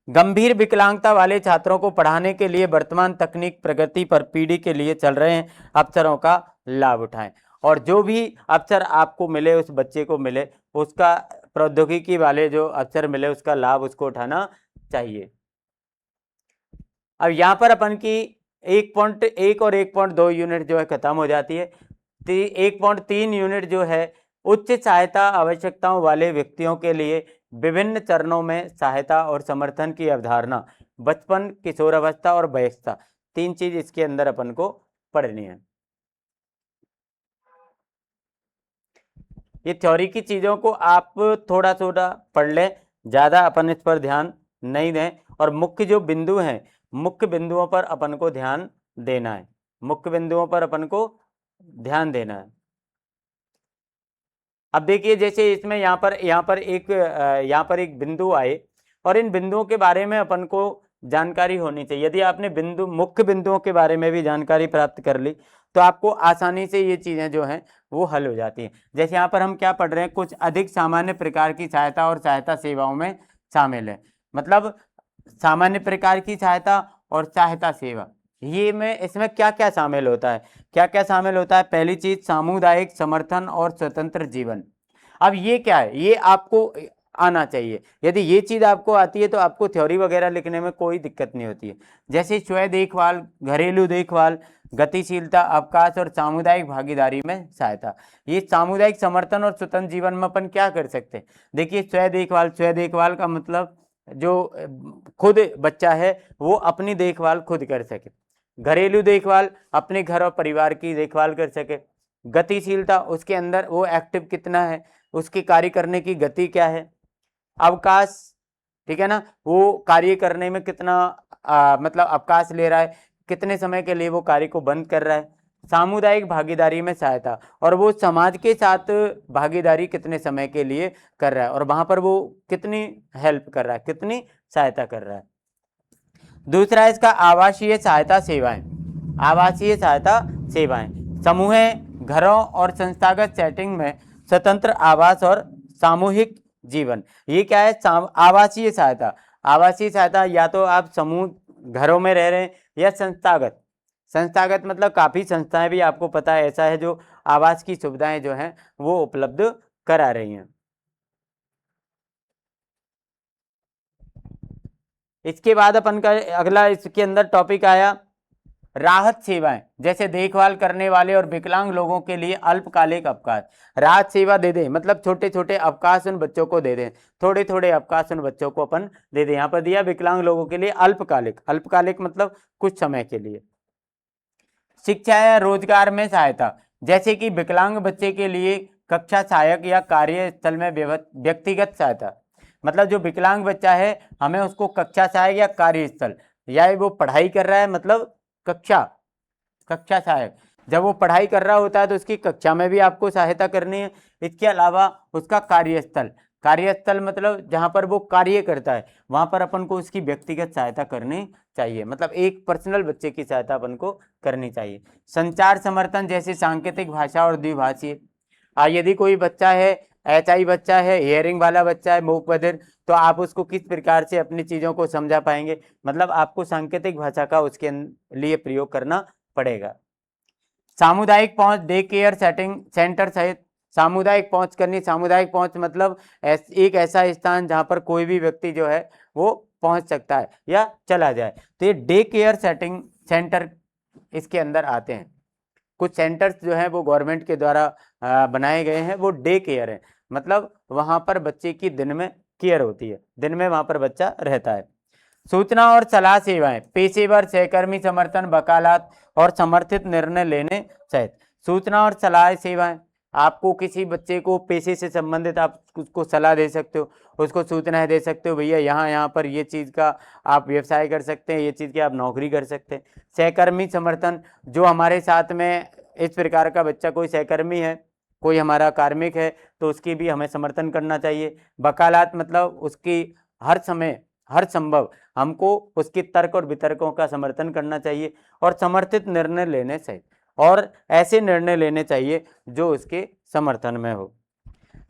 गंभीर विकलांगता वाले छात्रों को पढ़ाने के लिए वर्तमान तकनीक प्रगति पर पीढ़ी के लिए चल रहे हैं अवसरों का लाभ उठाएं। और जो भी अवसर आपको मिले, उस बच्चे को मिले, उसका प्रौद्योगिकी वाले जो अवसर मिले उसका लाभ उसको उठाना चाहिए। अब यहाँ पर अपन की 1.1 और 1.2 यूनिट जो है खत्म हो जाती है। 1.3 यूनिट जो है उच्च सहायता आवश्यकताओं वाले व्यक्तियों के लिए विभिन्न चरणों में सहायता और समर्थन की अवधारणा, बचपन, किशोरावस्था और वयस्कता, 3 चीज इसके अंदर अपन को पढ़नी है। ये थ्योरी की चीजों को आप थोड़ा थोड़ा पढ़ लें, ज्यादा अपन इस पर ध्यान नहीं दें, और मुख्य जो बिंदु हैं, मुख्य बिंदुओं पर अपन को ध्यान देना है। मुख्य बिंदुओं पर अपन को ध्यान देना है। अब देखिए जैसे इसमें यहाँ पर एक बिंदु आए और इन बिंदुओं के बारे में अपन को जानकारी होनी चाहिए। यदि आपने मुख्य बिंदुओं के बारे में भी जानकारी प्राप्त कर ली तो आपको आसानी से ये चीजें जो हैं वो हल हो जाती हैं। जैसे यहाँ पर हम क्या पढ़ रहे हैं, कुछ अधिक सामान्य प्रकार की सहायता और सहायता सेवाओं में शामिल है। मतलब सामान्य प्रकार की सहायता और सहायता सेवा, ये में इसमें क्या क्या शामिल होता है, क्या क्या शामिल होता है। पहली चीज सामुदायिक समर्थन और स्वतंत्र जीवन। अब ये क्या है, ये आपको आना चाहिए। यदि ये चीज आपको आती है तो आपको थ्योरी वगैरह लिखने में कोई दिक्कत नहीं होती है। जैसे स्वयं देखभाल, घरेलू देखभाल, गतिशीलता, अवकाश और सामुदायिक भागीदारी में सहायता। ये सामुदायिक समर्थन और स्वतंत्र जीवन में अपन क्या कर सकते हैं। देखिए स्वयं देखभाल का मतलब जो खुद बच्चा है वो अपनी देखभाल खुद कर सके। घरेलू देखभाल, अपने घर और परिवार की देखभाल कर सके। गतिशीलता, उसके अंदर वो एक्टिव कितना है, उसकी कार्य करने की गति क्या है। अवकाश, ठीक है ना, वो कार्य करने में कितना मतलब अवकाश ले रहा है, कितने समय के लिए वो कार्य को बंद कर रहा है। सामुदायिक भागीदारी में सहायता, और वो समाज के साथ भागीदारी कितने समय के लिए कर रहा है और वहां पर वो कितनी हेल्प कर रहा है, कितनी सहायता कर रहा है। दूसरा है इसका आवासीय सहायता सेवाएं। आवासीय सहायता सेवाएं समूह, घरों और संस्थागत सेटिंग में स्वतंत्र आवास और सामूहिक जीवन। ये क्या है, आवासीय सहायता। आवासीय सहायता या तो आप समूह घरों में रह रहे हैं या संस्थागत। संस्थागत मतलब काफी संस्थाएं भी आपको पता है ऐसा है जो आवास की सुविधाएं जो हैं वो उपलब्ध करा रही हैं। इसके बाद अपन का अगला इसके अंदर टॉपिक आया राहत सेवाएं। जैसे देखभाल करने वाले और विकलांग लोगों के लिए अल्पकालिक अवकाश। राहत सेवा दे दें मतलब छोटे छोटे अवकाश उन बच्चों को दे दें, थोड़े थोड़े अवकाश उन बच्चों को अपन दे दें। यहाँ पर दिया विकलांग लोगों के लिए अल्पकालिक, अल्पकालिक मतलब कुछ समय के लिए। शिक्षा या रोजगार में सहायता, जैसे कि विकलांग बच्चे के लिए कक्षा सहायक या कार्यस्थल में व्यक्तिगत सहायता। मतलब जो विकलांग बच्चा है हमें उसको कक्षा सहायक या कार्यस्थल, या वो पढ़ाई कर रहा है मतलब कक्षा सहायक, जब वो पढ़ाई कर रहा होता है तो उसकी कक्षा में भी आपको सहायता करनी है। इसके अलावा उसका कार्यस्थल, कार्यस्थल मतलब जहां पर वो कार्य करता है वहां पर अपन को उसकी व्यक्तिगत सहायता करनी चाहिए, मतलब एक पर्सनल बच्चे की सहायता अपन को करनी चाहिए। संचार समर्थन, जैसे सांकेतिक भाषा और द्विभाषीय। यदि कोई बच्चा है एचआई बच्चा है, हियरिंग वाला बच्चा है, मूक बधिर, तो आप उसको किस प्रकार से अपनी चीजों को समझा पाएंगे, मतलब आपको सांकेतिक भाषा का उसके लिए प्रयोग करना पड़ेगा। सामुदायिक पहुंच, डे केयर सेंटर सहित सामुदायिक पहुंच करनी। सामुदायिक पहुंच मतलब एक ऐसा स्थान जहां पर कोई भी व्यक्ति जो है वो पहुंच सकता है या चला जाए, तो ये डे केयर सेंटर इसके अंदर आते हैं। कुछ सेंटर्स जो हैं वो गवर्नमेंट के द्वारा बनाए गए हैं, वो डे केयर है, मतलब वहां पर बच्चे की दिन में केयर होती है, दिन में वहां पर बच्चा रहता है। सूचना और सलाह सेवाएं, पेशेवर सहकर्मी समर्थन, वकालत और समर्थित निर्णय लेने सहित। सूचना और सलाह सेवाएं, आपको किसी बच्चे को पेशे से संबंधित आप उसको सलाह दे सकते हो, उसको सूचनाएं दे सकते हो, भैया यहाँ पर ये चीज़ का आप व्यवसाय कर सकते हैं, ये चीज़ की आप नौकरी कर सकते हैं। सहकर्मी समर्थन, जो हमारे साथ में इस प्रकार का बच्चा कोई सहकर्मी है, कोई हमारा कार्मिक है, तो उसकी भी हमें समर्थन करना चाहिए। वकालत मतलब उसकी हर समय हर संभव हमको उसके तर्क और वितर्कों का समर्थन करना चाहिए। और समर्थित निर्णय लेने से, और ऐसे निर्णय लेने चाहिए जो उसके समर्थन में हो।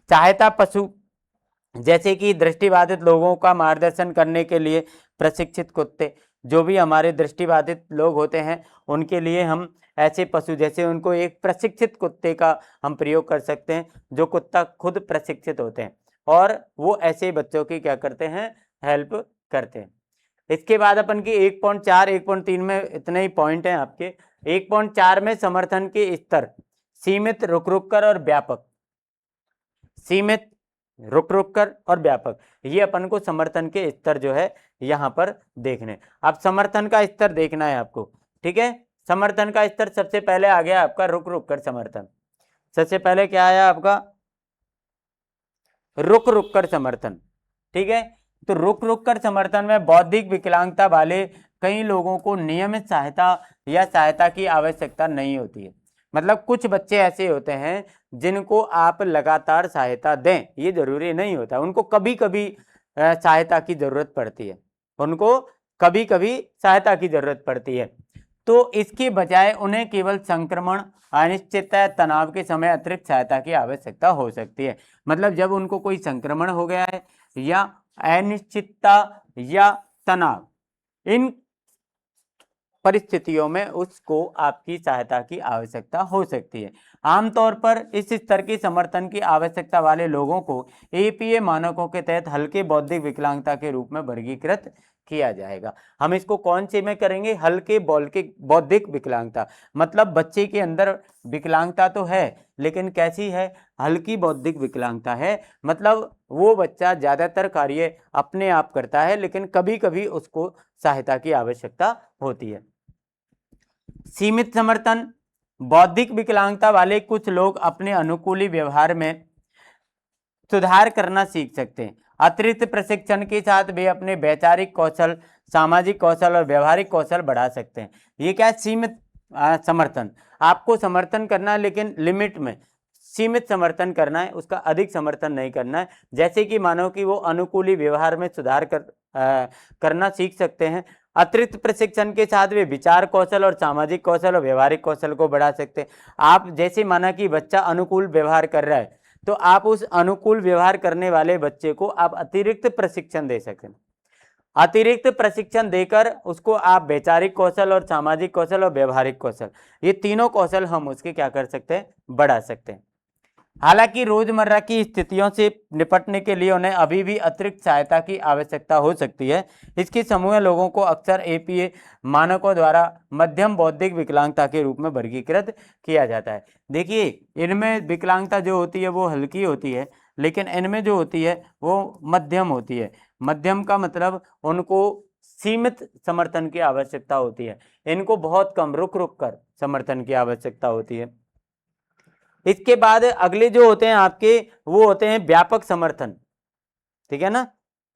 सहायता पशु, जैसे कि दृष्टिबाधित लोगों का मार्गदर्शन करने के लिए प्रशिक्षित कुत्ते। जो भी हमारे दृष्टिबाधित लोग होते हैं उनके लिए हम ऐसे पशु, जैसे उनको एक प्रशिक्षित कुत्ते का हम प्रयोग कर सकते हैं, जो कुत्ता खुद प्रशिक्षित होते हैं और वो ऐसे बच्चों की क्या करते हैं, हेल्प करते हैं। इसके बाद अपन की 1.4 1.3 में इतने ही पॉइंट हैं आपके। 1.4 में समर्थन के स्तर, सीमित, रुक रुक कर और व्यापक। सीमित, रुक रुक कर और व्यापक, ये अपन को समर्थन के स्तर जो है यहाँ पर देखने। अब समर्थन का स्तर देखना है आपको, ठीक है। समर्थन का स्तर सबसे पहले आ गया आपका रुक रुक कर समर्थन। सबसे पहले क्या आया आपका, रुक रुक कर समर्थन, ठीक है। तो रुक रुक कर समर्थन में बौद्धिक विकलांगता वाले कई लोगों को नियमित सहायता या सहायता की आवश्यकता नहीं होती है। मतलब कुछ बच्चे ऐसे होते हैं जिनको आप लगातार सहायता दें, ये जरूरी नहीं होता, उनको कभी कभी सहायता की जरूरत पड़ती है, उनको कभी कभी सहायता की जरूरत पड़ती है। तो इसके बजाय उन्हें केवल संक्रमण, अनिश्चितता या तनाव के समय अतिरिक्त सहायता की आवश्यकता हो सकती है। मतलब जब उनको कोई संक्रमण हो गया है या अनिश्चितता या तनाव, इन परिस्थितियों में उसको आपकी सहायता की आवश्यकता हो सकती है। आमतौर पर इस स्तर की समर्थन की आवश्यकता वाले लोगों को एपीए मानकों के तहत हल्के बौद्धिक विकलांगता के रूप में वर्गीकृत किया जाएगा। हम इसको कौन से में करेंगे? हल्के बौद्धिक विकलांगता। मतलब बच्चे के अंदर विकलांगता तो है, लेकिन कैसी है? हल्की बौद्धिक विकलांगता है। मतलब वो बच्चा ज्यादातर कार्य अपने आप करता है, लेकिन कभी कभी उसको सहायता की आवश्यकता होती है। सीमित समर्थन। बौद्धिक विकलांगता वाले कुछ लोग अपने अनुकूली व्यवहार में सुधार करना सीख सकते हैं। अतिरिक्त प्रशिक्षण के साथ वे अपने वैचारिक कौशल, सामाजिक कौशल और व्यवहारिक कौशल बढ़ा सकते हैं। ये क्या है? सीमित समर्थन। आपको समर्थन करना है, लेकिन लिमिट में सीमित समर्थन करना है, उसका अधिक समर्थन नहीं करना है। जैसे कि मानो कि वो अनुकूली व्यवहार में सुधार करना सीख सकते हैं। अतिरिक्त प्रशिक्षण के साथ वे विचार कौशल और सामाजिक कौशल और व्यवहारिक कौशल को बढ़ा सकते हैं। आप जैसे माना कि बच्चा अनुकूल व्यवहार कर रहा है, तो आप उस अनुकूल व्यवहार करने वाले बच्चे को आप अतिरिक्त प्रशिक्षण दे सकते हैं। अतिरिक्त प्रशिक्षण देकर उसको आप वैचारिक कौशल और सामाजिक कौशल और व्यवहारिक कौशल, ये तीनों कौशल हम उसके क्या कर सकते हैं? बढ़ा सकते हैं। हालांकि रोजमर्रा की स्थितियों से निपटने के लिए उन्हें अभी भी अतिरिक्त सहायता की आवश्यकता हो सकती है। इसके समूह लोगों को अक्सर एपीए मानकों द्वारा मध्यम बौद्धिक विकलांगता के रूप में वर्गीकृत किया जाता है। देखिए, इनमें विकलांगता जो होती है वो हल्की होती है, लेकिन इनमें जो होती है वो मध्यम होती है। मध्यम का मतलब उनको सीमित समर्थन की आवश्यकता होती है, इनको बहुत कम रुक रुक कर समर्थन की आवश्यकता होती है। इसके बाद अगले जो होते हैं आपके, वो होते हैं व्यापक समर्थन। ठीक है ना?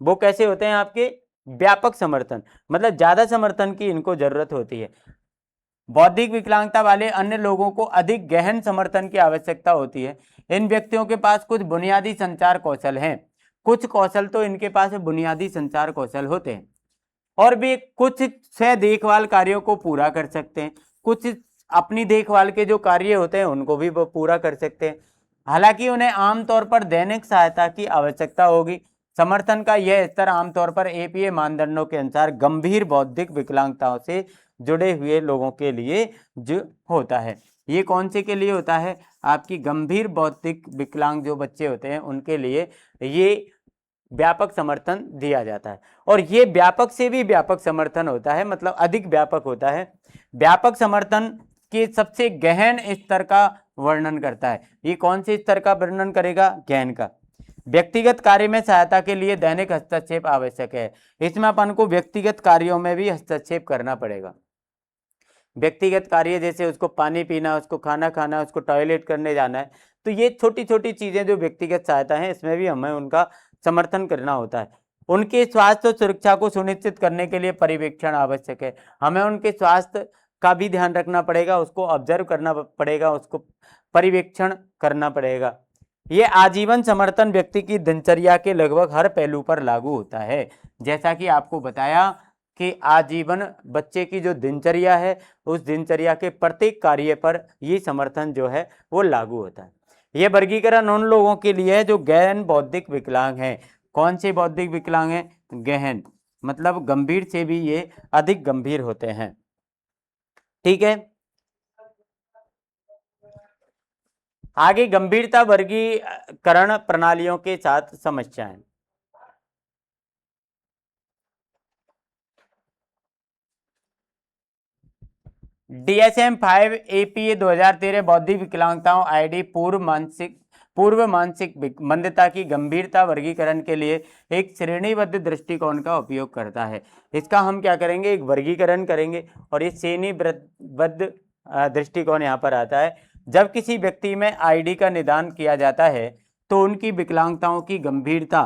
वो कैसे होते हैं आपके? व्यापक समर्थन। मतलब ज्यादा समर्थन की इनको जरूरत होती है। बौद्धिक विकलांगता वाले अन्य लोगों को अधिक गहन समर्थन की आवश्यकता होती है। इन व्यक्तियों के पास कुछ बुनियादी संचार कौशल हैं। कुछ कौशल तो इनके पास बुनियादी संचार कौशल होते हैं, और भी कुछ से देखभाल कार्यों को पूरा कर सकते हैं। कुछ अपनी देखभाल के जो कार्य होते हैं उनको भी वो पूरा कर सकते हैं। हालांकि उन्हें आमतौर पर दैनिक सहायता की आवश्यकता होगी। समर्थन का यह स्तर आमतौर पर एपीए मानदंडों के अनुसार गंभीर बौद्धिक विकलांगताओं से जुड़े हुए लोगों के लिए जो होता है। ये कौन से के लिए होता है? आपकी गंभीर बौद्धिक विकलांग जो बच्चे होते हैं उनके लिए ये व्यापक समर्थन दिया जाता है। और ये व्यापक से भी व्यापक समर्थन होता है, मतलब अधिक व्यापक होता है। व्यापक समर्थन के सबसे गहन स्तर का वर्णन करता है। ये कौन से स्तर का वर्णन करेगा? गहन का। व्यक्तिगत कार्य में सहायता के लिए दैनिक हस्तक्षेप आवश्यक है। इसमें अपन को व्यक्तिगत कार्यों में भी हस्तक्षेप करना पड़ेगा। व्यक्तिगत कार्य जैसे उसको पानी पीना, उसको खाना खाना, उसको टॉयलेट करने जाना है, तो ये छोटी छोटी चीजें जो व्यक्तिगत सहायता है, इसमें भी हमें उनका समर्थन करना होता है। उनके स्वास्थ्य और सुरक्षा को सुनिश्चित करने के लिए पर्यवेक्षण आवश्यक है। हमें उनके स्वास्थ्य का भी ध्यान रखना पड़ेगा, उसको ऑब्जर्व करना पड़ेगा, उसको पर्यवेक्षण करना पड़ेगा। ये आजीवन समर्थन व्यक्ति की दिनचर्या के लगभग हर पहलू पर लागू होता है। जैसा कि आपको बताया कि आजीवन बच्चे की जो दिनचर्या है, उस दिनचर्या के प्रत्येक कार्य पर ये समर्थन जो है वो लागू होता है। ये वर्गीकरण उन लोगों के लिए है जो गहन बौद्धिक विकलांग हैं। कौन से बौद्धिक विकलांग हैं? गहन, मतलब गंभीर से भी ये अधिक गंभीर होते हैं। ठीक है, आगे गंभीरता वर्गीकरण प्रणालियों के साथ समस्याएं। DSM-5 एपीए 2013 बौद्धिक विकलांगताओं आईडी पूर्व मानसिक मंदता की गंभीरता वर्गीकरण के लिए एक श्रेणीबद्ध दृष्टिकोण का उपयोग करता है। इसका हम क्या करेंगे? एक वर्गीकरण करेंगे, और ये श्रेणीबद्ध दृष्टिकोण यहाँ पर आता है। जब किसी व्यक्ति में आईडी का निदान किया जाता है तो उनकी विकलांगताओं की गंभीरता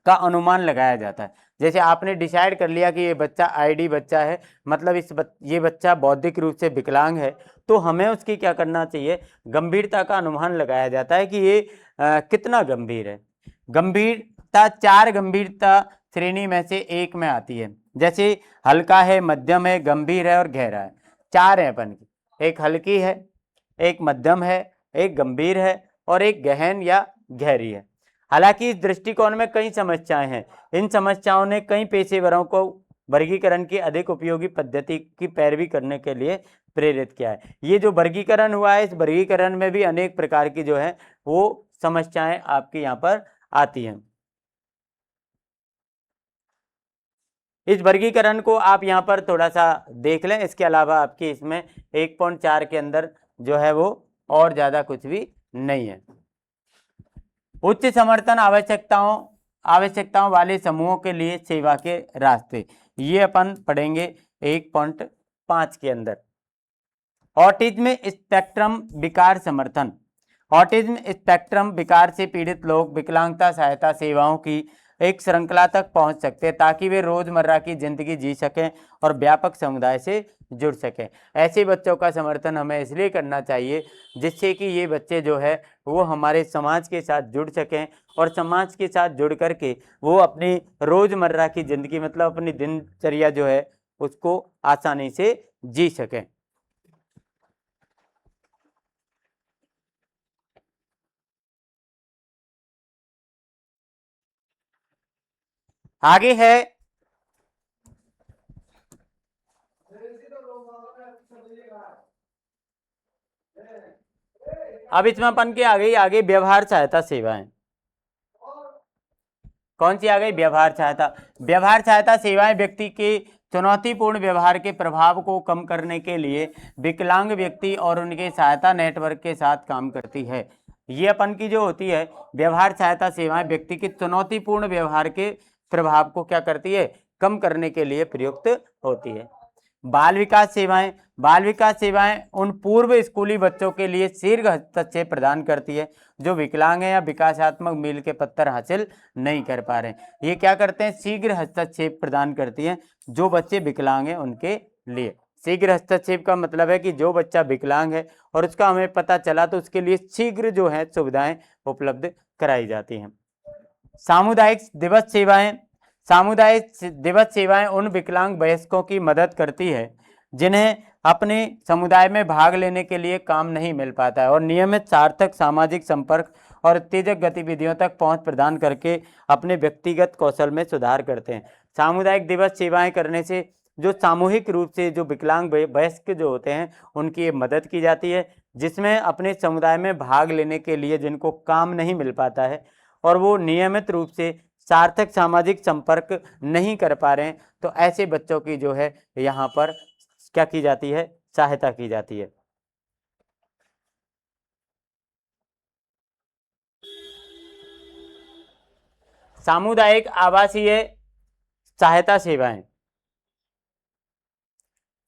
का अनुमान लगाया जाता है। जैसे आपने डिसाइड कर लिया कि ये बच्चा आईडी बच्चा है, मतलब ये बच्चा बौद्धिक रूप से विकलांग है, तो हमें उसकी क्या करना चाहिए? गंभीरता का अनुमान लगाया जाता है कि ये कितना गंभीर है। गंभीरता 4 गंभीरता श्रेणी में से एक में आती है। जैसे हल्का है, मध्यम है, गंभीर है और गहरा है। चार है अपन की, एक हल्की है, एक मध्यम है, एक गंभीर है और एक गहन या गहरी है। हालांकि इस दृष्टिकोण में कई समस्याएं हैं। इन समस्याओं ने कई पेशेवरों को वर्गीकरण की अधिक उपयोगी पद्धति की पैरवी करने के लिए प्रेरित किया है। ये जो वर्गीकरण हुआ है, इस वर्गीकरण में भी अनेक प्रकार की जो है वो समस्याएं आपके यहाँ पर आती हैं। इस वर्गीकरण को आप यहाँ पर थोड़ा सा देख लें। इसके अलावा आपके इसमें 1.4 के अंदर जो है वो और ज्यादा कुछ भी नहीं है। उच्च समर्थन आवश्यकताओं वाले समूहों के लिए सेवा के रास्ते, ये अपन पढ़ेंगे 1.5 के अंदर। ऑटिज्म स्पेक्ट्रम विकार समर्थन। ऑटिज्म स्पेक्ट्रम विकार से पीड़ित लोग विकलांगता सहायता सेवाओं की एक श्रृंखला तक पहुंच सकते हैं ताकि वे रोजमर्रा की जिंदगी जी सकें और व्यापक समुदाय से जुड़ सकें। ऐसे बच्चों का समर्थन हमें इसलिए करना चाहिए जिससे कि ये बच्चे जो है वो हमारे समाज के साथ जुड़ सकें और समाज के साथ जुड़ करके वो अपनी रोजमर्रा की जिंदगी मतलब अपनी दिनचर्या जो है उसको आसानी से जी सकें। आगे है अब इसमें अपन के आगे व्यवहार सहायता सेवाएं। कौन सी आ गई? व्यवहार सहायता। व्यवहार सहायता सेवाएं व्यक्ति के चुनौतीपूर्ण व्यवहार के प्रभाव को कम करने के लिए विकलांग व्यक्ति और उनके सहायता नेटवर्क के साथ काम करती है। ये अपन की जो होती है व्यवहार सहायता सेवाएं व्यक्ति के चुनौतीपूर्ण व्यवहार के प्रभाव को क्या करती है? कम करने के लिए प्रयुक्त होती है। बाल विकास सेवाएं। बाल विकास सेवाएं उन पूर्व स्कूली बच्चों के लिए शीघ्र हस्तक्षेप प्रदान करती है जो विकलांग है या विकासात्मक मील के पत्थर हासिल नहीं कर पा रहे हैं। ये क्या करते हैं? शीघ्र हस्तक्षेप प्रदान करती है जो बच्चे विकलांग हैं उनके लिए। शीघ्र हस्तक्षेप का मतलब है कि जो बच्चा विकलांग है और उसका हमें पता चला तो उसके लिए शीघ्र जो है सुविधाएं उपलब्ध कराई जाती हैं। सामुदायिक दिवस सेवाएं। सामुदायिक दिवस सेवाएं उन विकलांग वयस्कों की मदद करती है जिन्हें अपने समुदाय में भाग लेने के लिए काम नहीं मिल पाता है और नियमित सार्थक सामाजिक संपर्क और उत्तेजक गतिविधियों तक पहुंच प्रदान करके अपने व्यक्तिगत कौशल में सुधार करते हैं। सामुदायिक दिवस सेवाएं करने से जो सामूहिक रूप से जो विकलांग वयस्क जो होते हैं उनकी मदद की जाती है, जिसमें अपने समुदाय में भाग लेने के लिए जिनको काम नहीं मिल पाता है और वो नियमित रूप से सार्थक सामाजिक संपर्क नहीं कर पा रहे हैं, तो ऐसे बच्चों की जो है यहाँ पर क्या की जाती है? सहायता की जाती है। सामुदायिक आवासीय सहायता सेवाएं।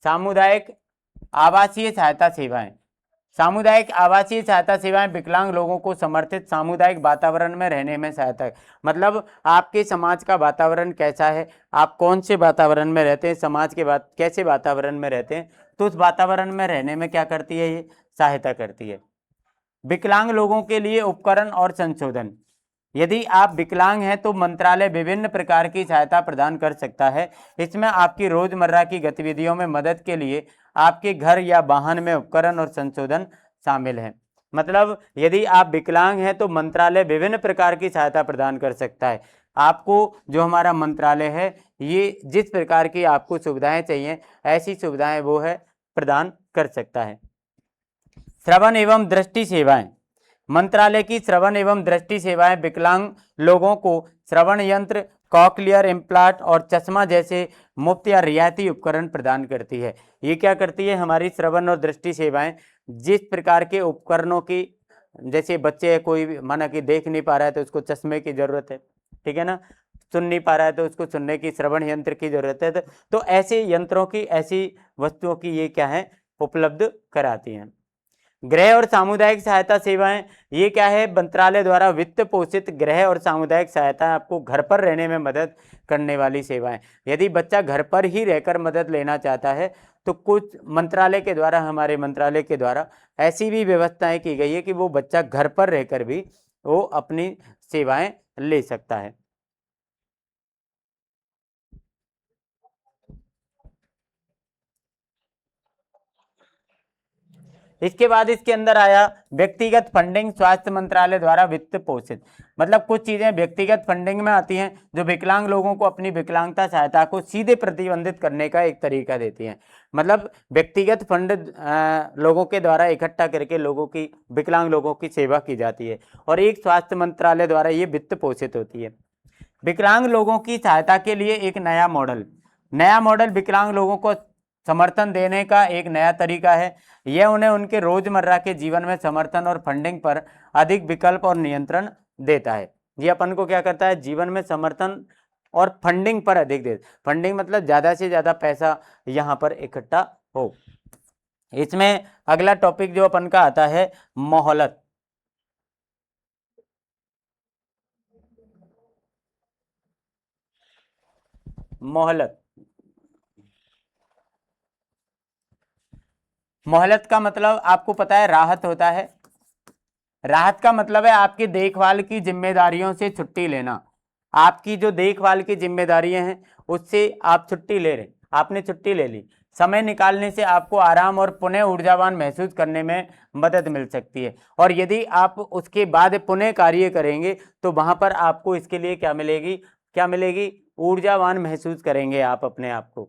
सामुदायिक आवासीय सहायता सेवाएं। सामुदायिक आवासीय सहायता सेवाएं विकलांग लोगों को समर्थित सामुदायिक वातावरण में रहने में सहायता है। मतलब आपके समाज का वातावरण कैसा है, आप कौन से वातावरण में रहते हैं, समाज के बाद कैसे वातावरण में रहते हैं, तो उस वातावरण में रहने में क्या करती है? ये सहायता करती है। विकलांग लोगों के लिए उपकरण और संशोधन। यदि आप विकलांग हैं तो मंत्रालय विभिन्न प्रकार की सहायता प्रदान कर सकता है। इसमें आपकी रोजमर्रा की गतिविधियों में मदद के लिए आपके घर या वाहन में उपकरण और संशोधन शामिल हैं। मतलब यदि आप विकलांग हैं तो मंत्रालय विभिन्न प्रकार की सहायता प्रदान कर सकता है। आपको जो हमारा मंत्रालय है ये जिस प्रकार की आपको सुविधाएं चाहिए ऐसी सुविधाएं वो है प्रदान कर सकता है। श्रवण एवं दृष्टि सेवाएं। मंत्रालय की श्रवण एवं दृष्टि सेवाएं विकलांग लोगों को श्रवण यंत्र, कॉकलियर इम्प्लांट और चश्मा जैसे मुफ्त या रियायती उपकरण प्रदान करती है। ये क्या करती है? हमारी श्रवण और दृष्टि सेवाएं जिस प्रकार के उपकरणों की, जैसे बच्चे कोई माना कि देख नहीं पा रहा है तो उसको चश्मे की जरूरत है, ठीक है ना, सुन नहीं पा रहा है तो उसको सुनने की श्रवण यंत्र की जरूरत है, तो ऐसे यंत्रों की, ऐसी वस्तुओं की ये क्या है? उपलब्ध कराती हैं। गृह और सामुदायिक सहायता सेवाएं, ये क्या है? मंत्रालय द्वारा वित्त पोषित गृह और सामुदायिक सहायता आपको घर पर रहने में मदद करने वाली सेवाएं। यदि बच्चा घर पर ही रहकर मदद लेना चाहता है तो कुछ मंत्रालय के द्वारा, हमारे मंत्रालय के द्वारा ऐसी भी व्यवस्थाएं की गई है कि वो बच्चा घर पर रहकर भी वो अपनी सेवाएं ले सकता है। इसके बाद इसके अंदर आया व्यक्तिगत फंडिंग, स्वास्थ्य मंत्रालय द्वारा वित्त पोषित। मतलब कुछ चीजें व्यक्तिगत फंडिंग में आती हैं जो विकलांग लोगों को अपनी विकलांगता सहायता को सीधे प्रतिबंधित करने का एक तरीका देती हैं। मतलब व्यक्तिगत फंड लोगों के द्वारा इकट्ठा करके लोगों की, विकलांग लोगों की सेवा की जाती है, और एक स्वास्थ्य मंत्रालय द्वारा ये वित्त पोषित होती है। विकलांग लोगों की सहायता के लिए एक नया मॉडल विकलांग लोगों को समर्थन देने का एक नया तरीका है। यह उन्हें उनके रोजमर्रा के जीवन में समर्थन और फंडिंग पर अधिक विकल्प और नियंत्रण देता है। ये अपन को क्या करता है, जीवन में समर्थन और फंडिंग पर अधिक दे, फंडिंग मतलब ज्यादा से ज्यादा पैसा यहाँ पर इकट्ठा हो। इसमें अगला टॉपिक जो अपन का आता है मोहलत। मोहलत का मतलब आपको पता है राहत होता है। राहत का मतलब है आपकी देखभाल की जिम्मेदारियों से छुट्टी लेना। आपकी जो देखभाल की जिम्मेदारियां हैं उससे आप छुट्टी ले रहे, आपने छुट्टी ले ली, समय निकालने से आपको आराम और पुनः ऊर्जावान महसूस करने में मदद मिल सकती है। और यदि आप उसके बाद पुनः कार्य करेंगे तो वहां पर आपको इसके लिए क्या मिलेगी, ऊर्जावान महसूस करेंगे आप अपने आप को।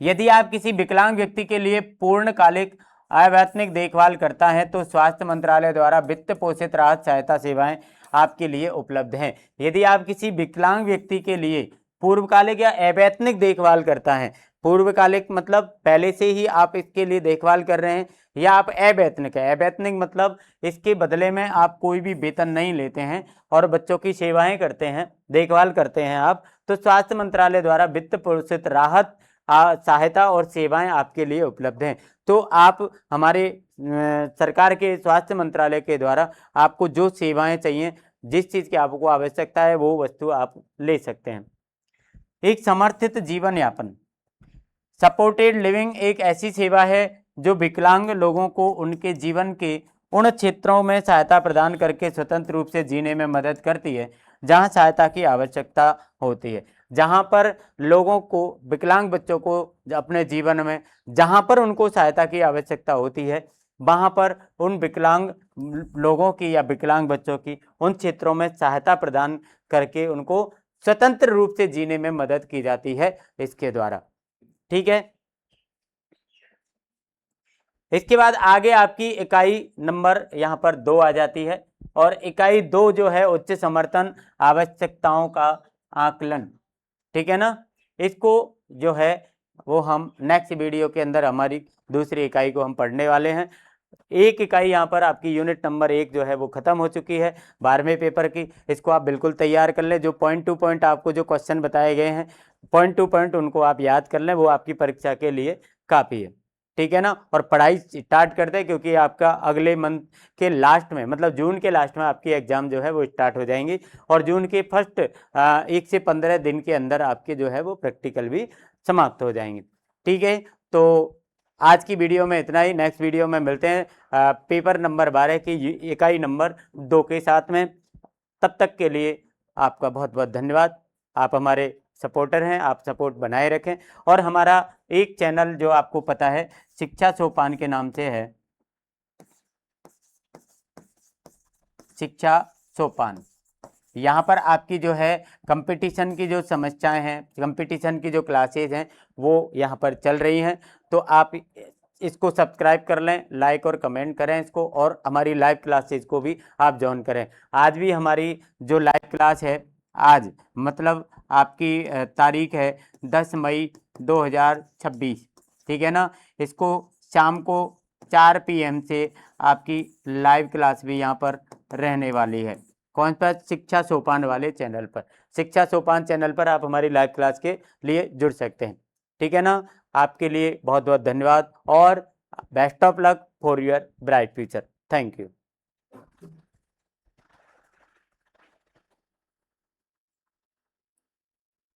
यदि आप किसी विकलांग व्यक्ति के लिए पूर्णकालिक अवैतनिक देखभाल करता है तो स्वास्थ्य मंत्रालय द्वारा वित्त पोषित राहत सहायता सेवाएं आपके लिए उपलब्ध हैं। यदि आप किसी विकलांग व्यक्ति के लिए पूर्वकालिक या अवैतनिक देखभाल करता है, पूर्वकालिक मतलब पहले से ही आप इसके लिए देखभाल कर रहे हैं, या आप अवैतनिक है, अवैतनिक मतलब इसके बदले में आप कोई भी वेतन नहीं लेते हैं और बच्चों की सेवाएं करते हैं, देखभाल करते हैं आप, तो स्वास्थ्य मंत्रालय द्वारा वित्त पोषित राहत सहायता और सेवाएं आपके लिए उपलब्ध हैं। तो आप हमारे सरकार के स्वास्थ्य मंत्रालय के द्वारा आपको जो सेवाएं चाहिए, जिस चीज की आपको आवश्यकता है, वो वस्तु आप ले सकते हैं। एक समर्थित जीवन यापन, सपोर्टेड लिविंग एक ऐसी सेवा है जो विकलांग लोगों को उनके जीवन के उन क्षेत्रों में सहायता प्रदान करके स्वतंत्र रूप से जीने में मदद करती है जहां सहायता की आवश्यकता होती है। जहां पर लोगों को, विकलांग बच्चों को अपने जीवन में जहां पर उनको सहायता की आवश्यकता होती है, वहां पर उन विकलांग लोगों की या विकलांग बच्चों की उन क्षेत्रों में सहायता प्रदान करके उनको स्वतंत्र रूप से जीने में मदद की जाती है इसके द्वारा। ठीक है, इसके बाद आगे आपकी इकाई नंबर यहाँ पर 2 आ जाती है, और इकाई 2 जो है उच्च समर्थन आवश्यकताओं का आकलन। ठीक है ना, इसको जो है वो हम नेक्स्ट वीडियो के अंदर हमारी दूसरी इकाई को हम पढ़ने वाले हैं। एक इकाई यहाँ पर आपकी यूनिट नंबर 1 जो है वो खत्म हो चुकी है 12वें पेपर की। इसको आप बिल्कुल तैयार कर लें। जो पॉइंट टू पॉइंट आपको जो क्वेश्चन बताए गए हैं, पॉइंट टू पॉइंट उनको आप याद कर लें, वो आपकी परीक्षा के लिए काफ़ी है। ठीक है ना, और पढ़ाई स्टार्ट करते हैं क्योंकि आपका अगले मंथ के लास्ट में, मतलब जून के लास्ट में आपकी एग्जाम जो है वो स्टार्ट हो जाएंगी, और जून के फर्स्ट 1 से 15 दिन के अंदर आपके जो है वो प्रैक्टिकल भी समाप्त हो जाएंगे। ठीक है, तो आज की वीडियो में इतना ही। नेक्स्ट वीडियो में मिलते हैं पेपर नंबर 12 की इकाई नंबर 2 के साथ में। तब तक के लिए आपका बहुत बहुत धन्यवाद। आप हमारे सपोर्टर हैं, आप सपोर्ट बनाए रखें। और हमारा एक चैनल जो आपको पता है शिक्षा सोपान के नाम से है, शिक्षा सोपान। यहाँ पर आपकी जो है कंपटीशन की जो समस्याएं हैं, कंपटीशन की जो क्लासेज हैं वो यहाँ पर चल रही हैं, तो आप इसको सब्सक्राइब कर लें, लाइक और कमेंट करें इसको, और हमारी लाइव क्लासेज को भी आप ज्वाइन करें। आज भी हमारी जो लाइव क्लास है, आज मतलब आपकी तारीख है 10 मई 2026। ठीक है ना, इसको शाम को 4 PM से आपकी लाइव क्लास भी यहाँ पर रहने वाली है। कौन पर? शिक्षा सोपान वाले चैनल पर। शिक्षा सोपान चैनल पर आप हमारी लाइव क्लास के लिए जुड़ सकते हैं। ठीक है ना, आपके लिए बहुत बहुत धन्यवाद और best of luck for your bright future. Thank you.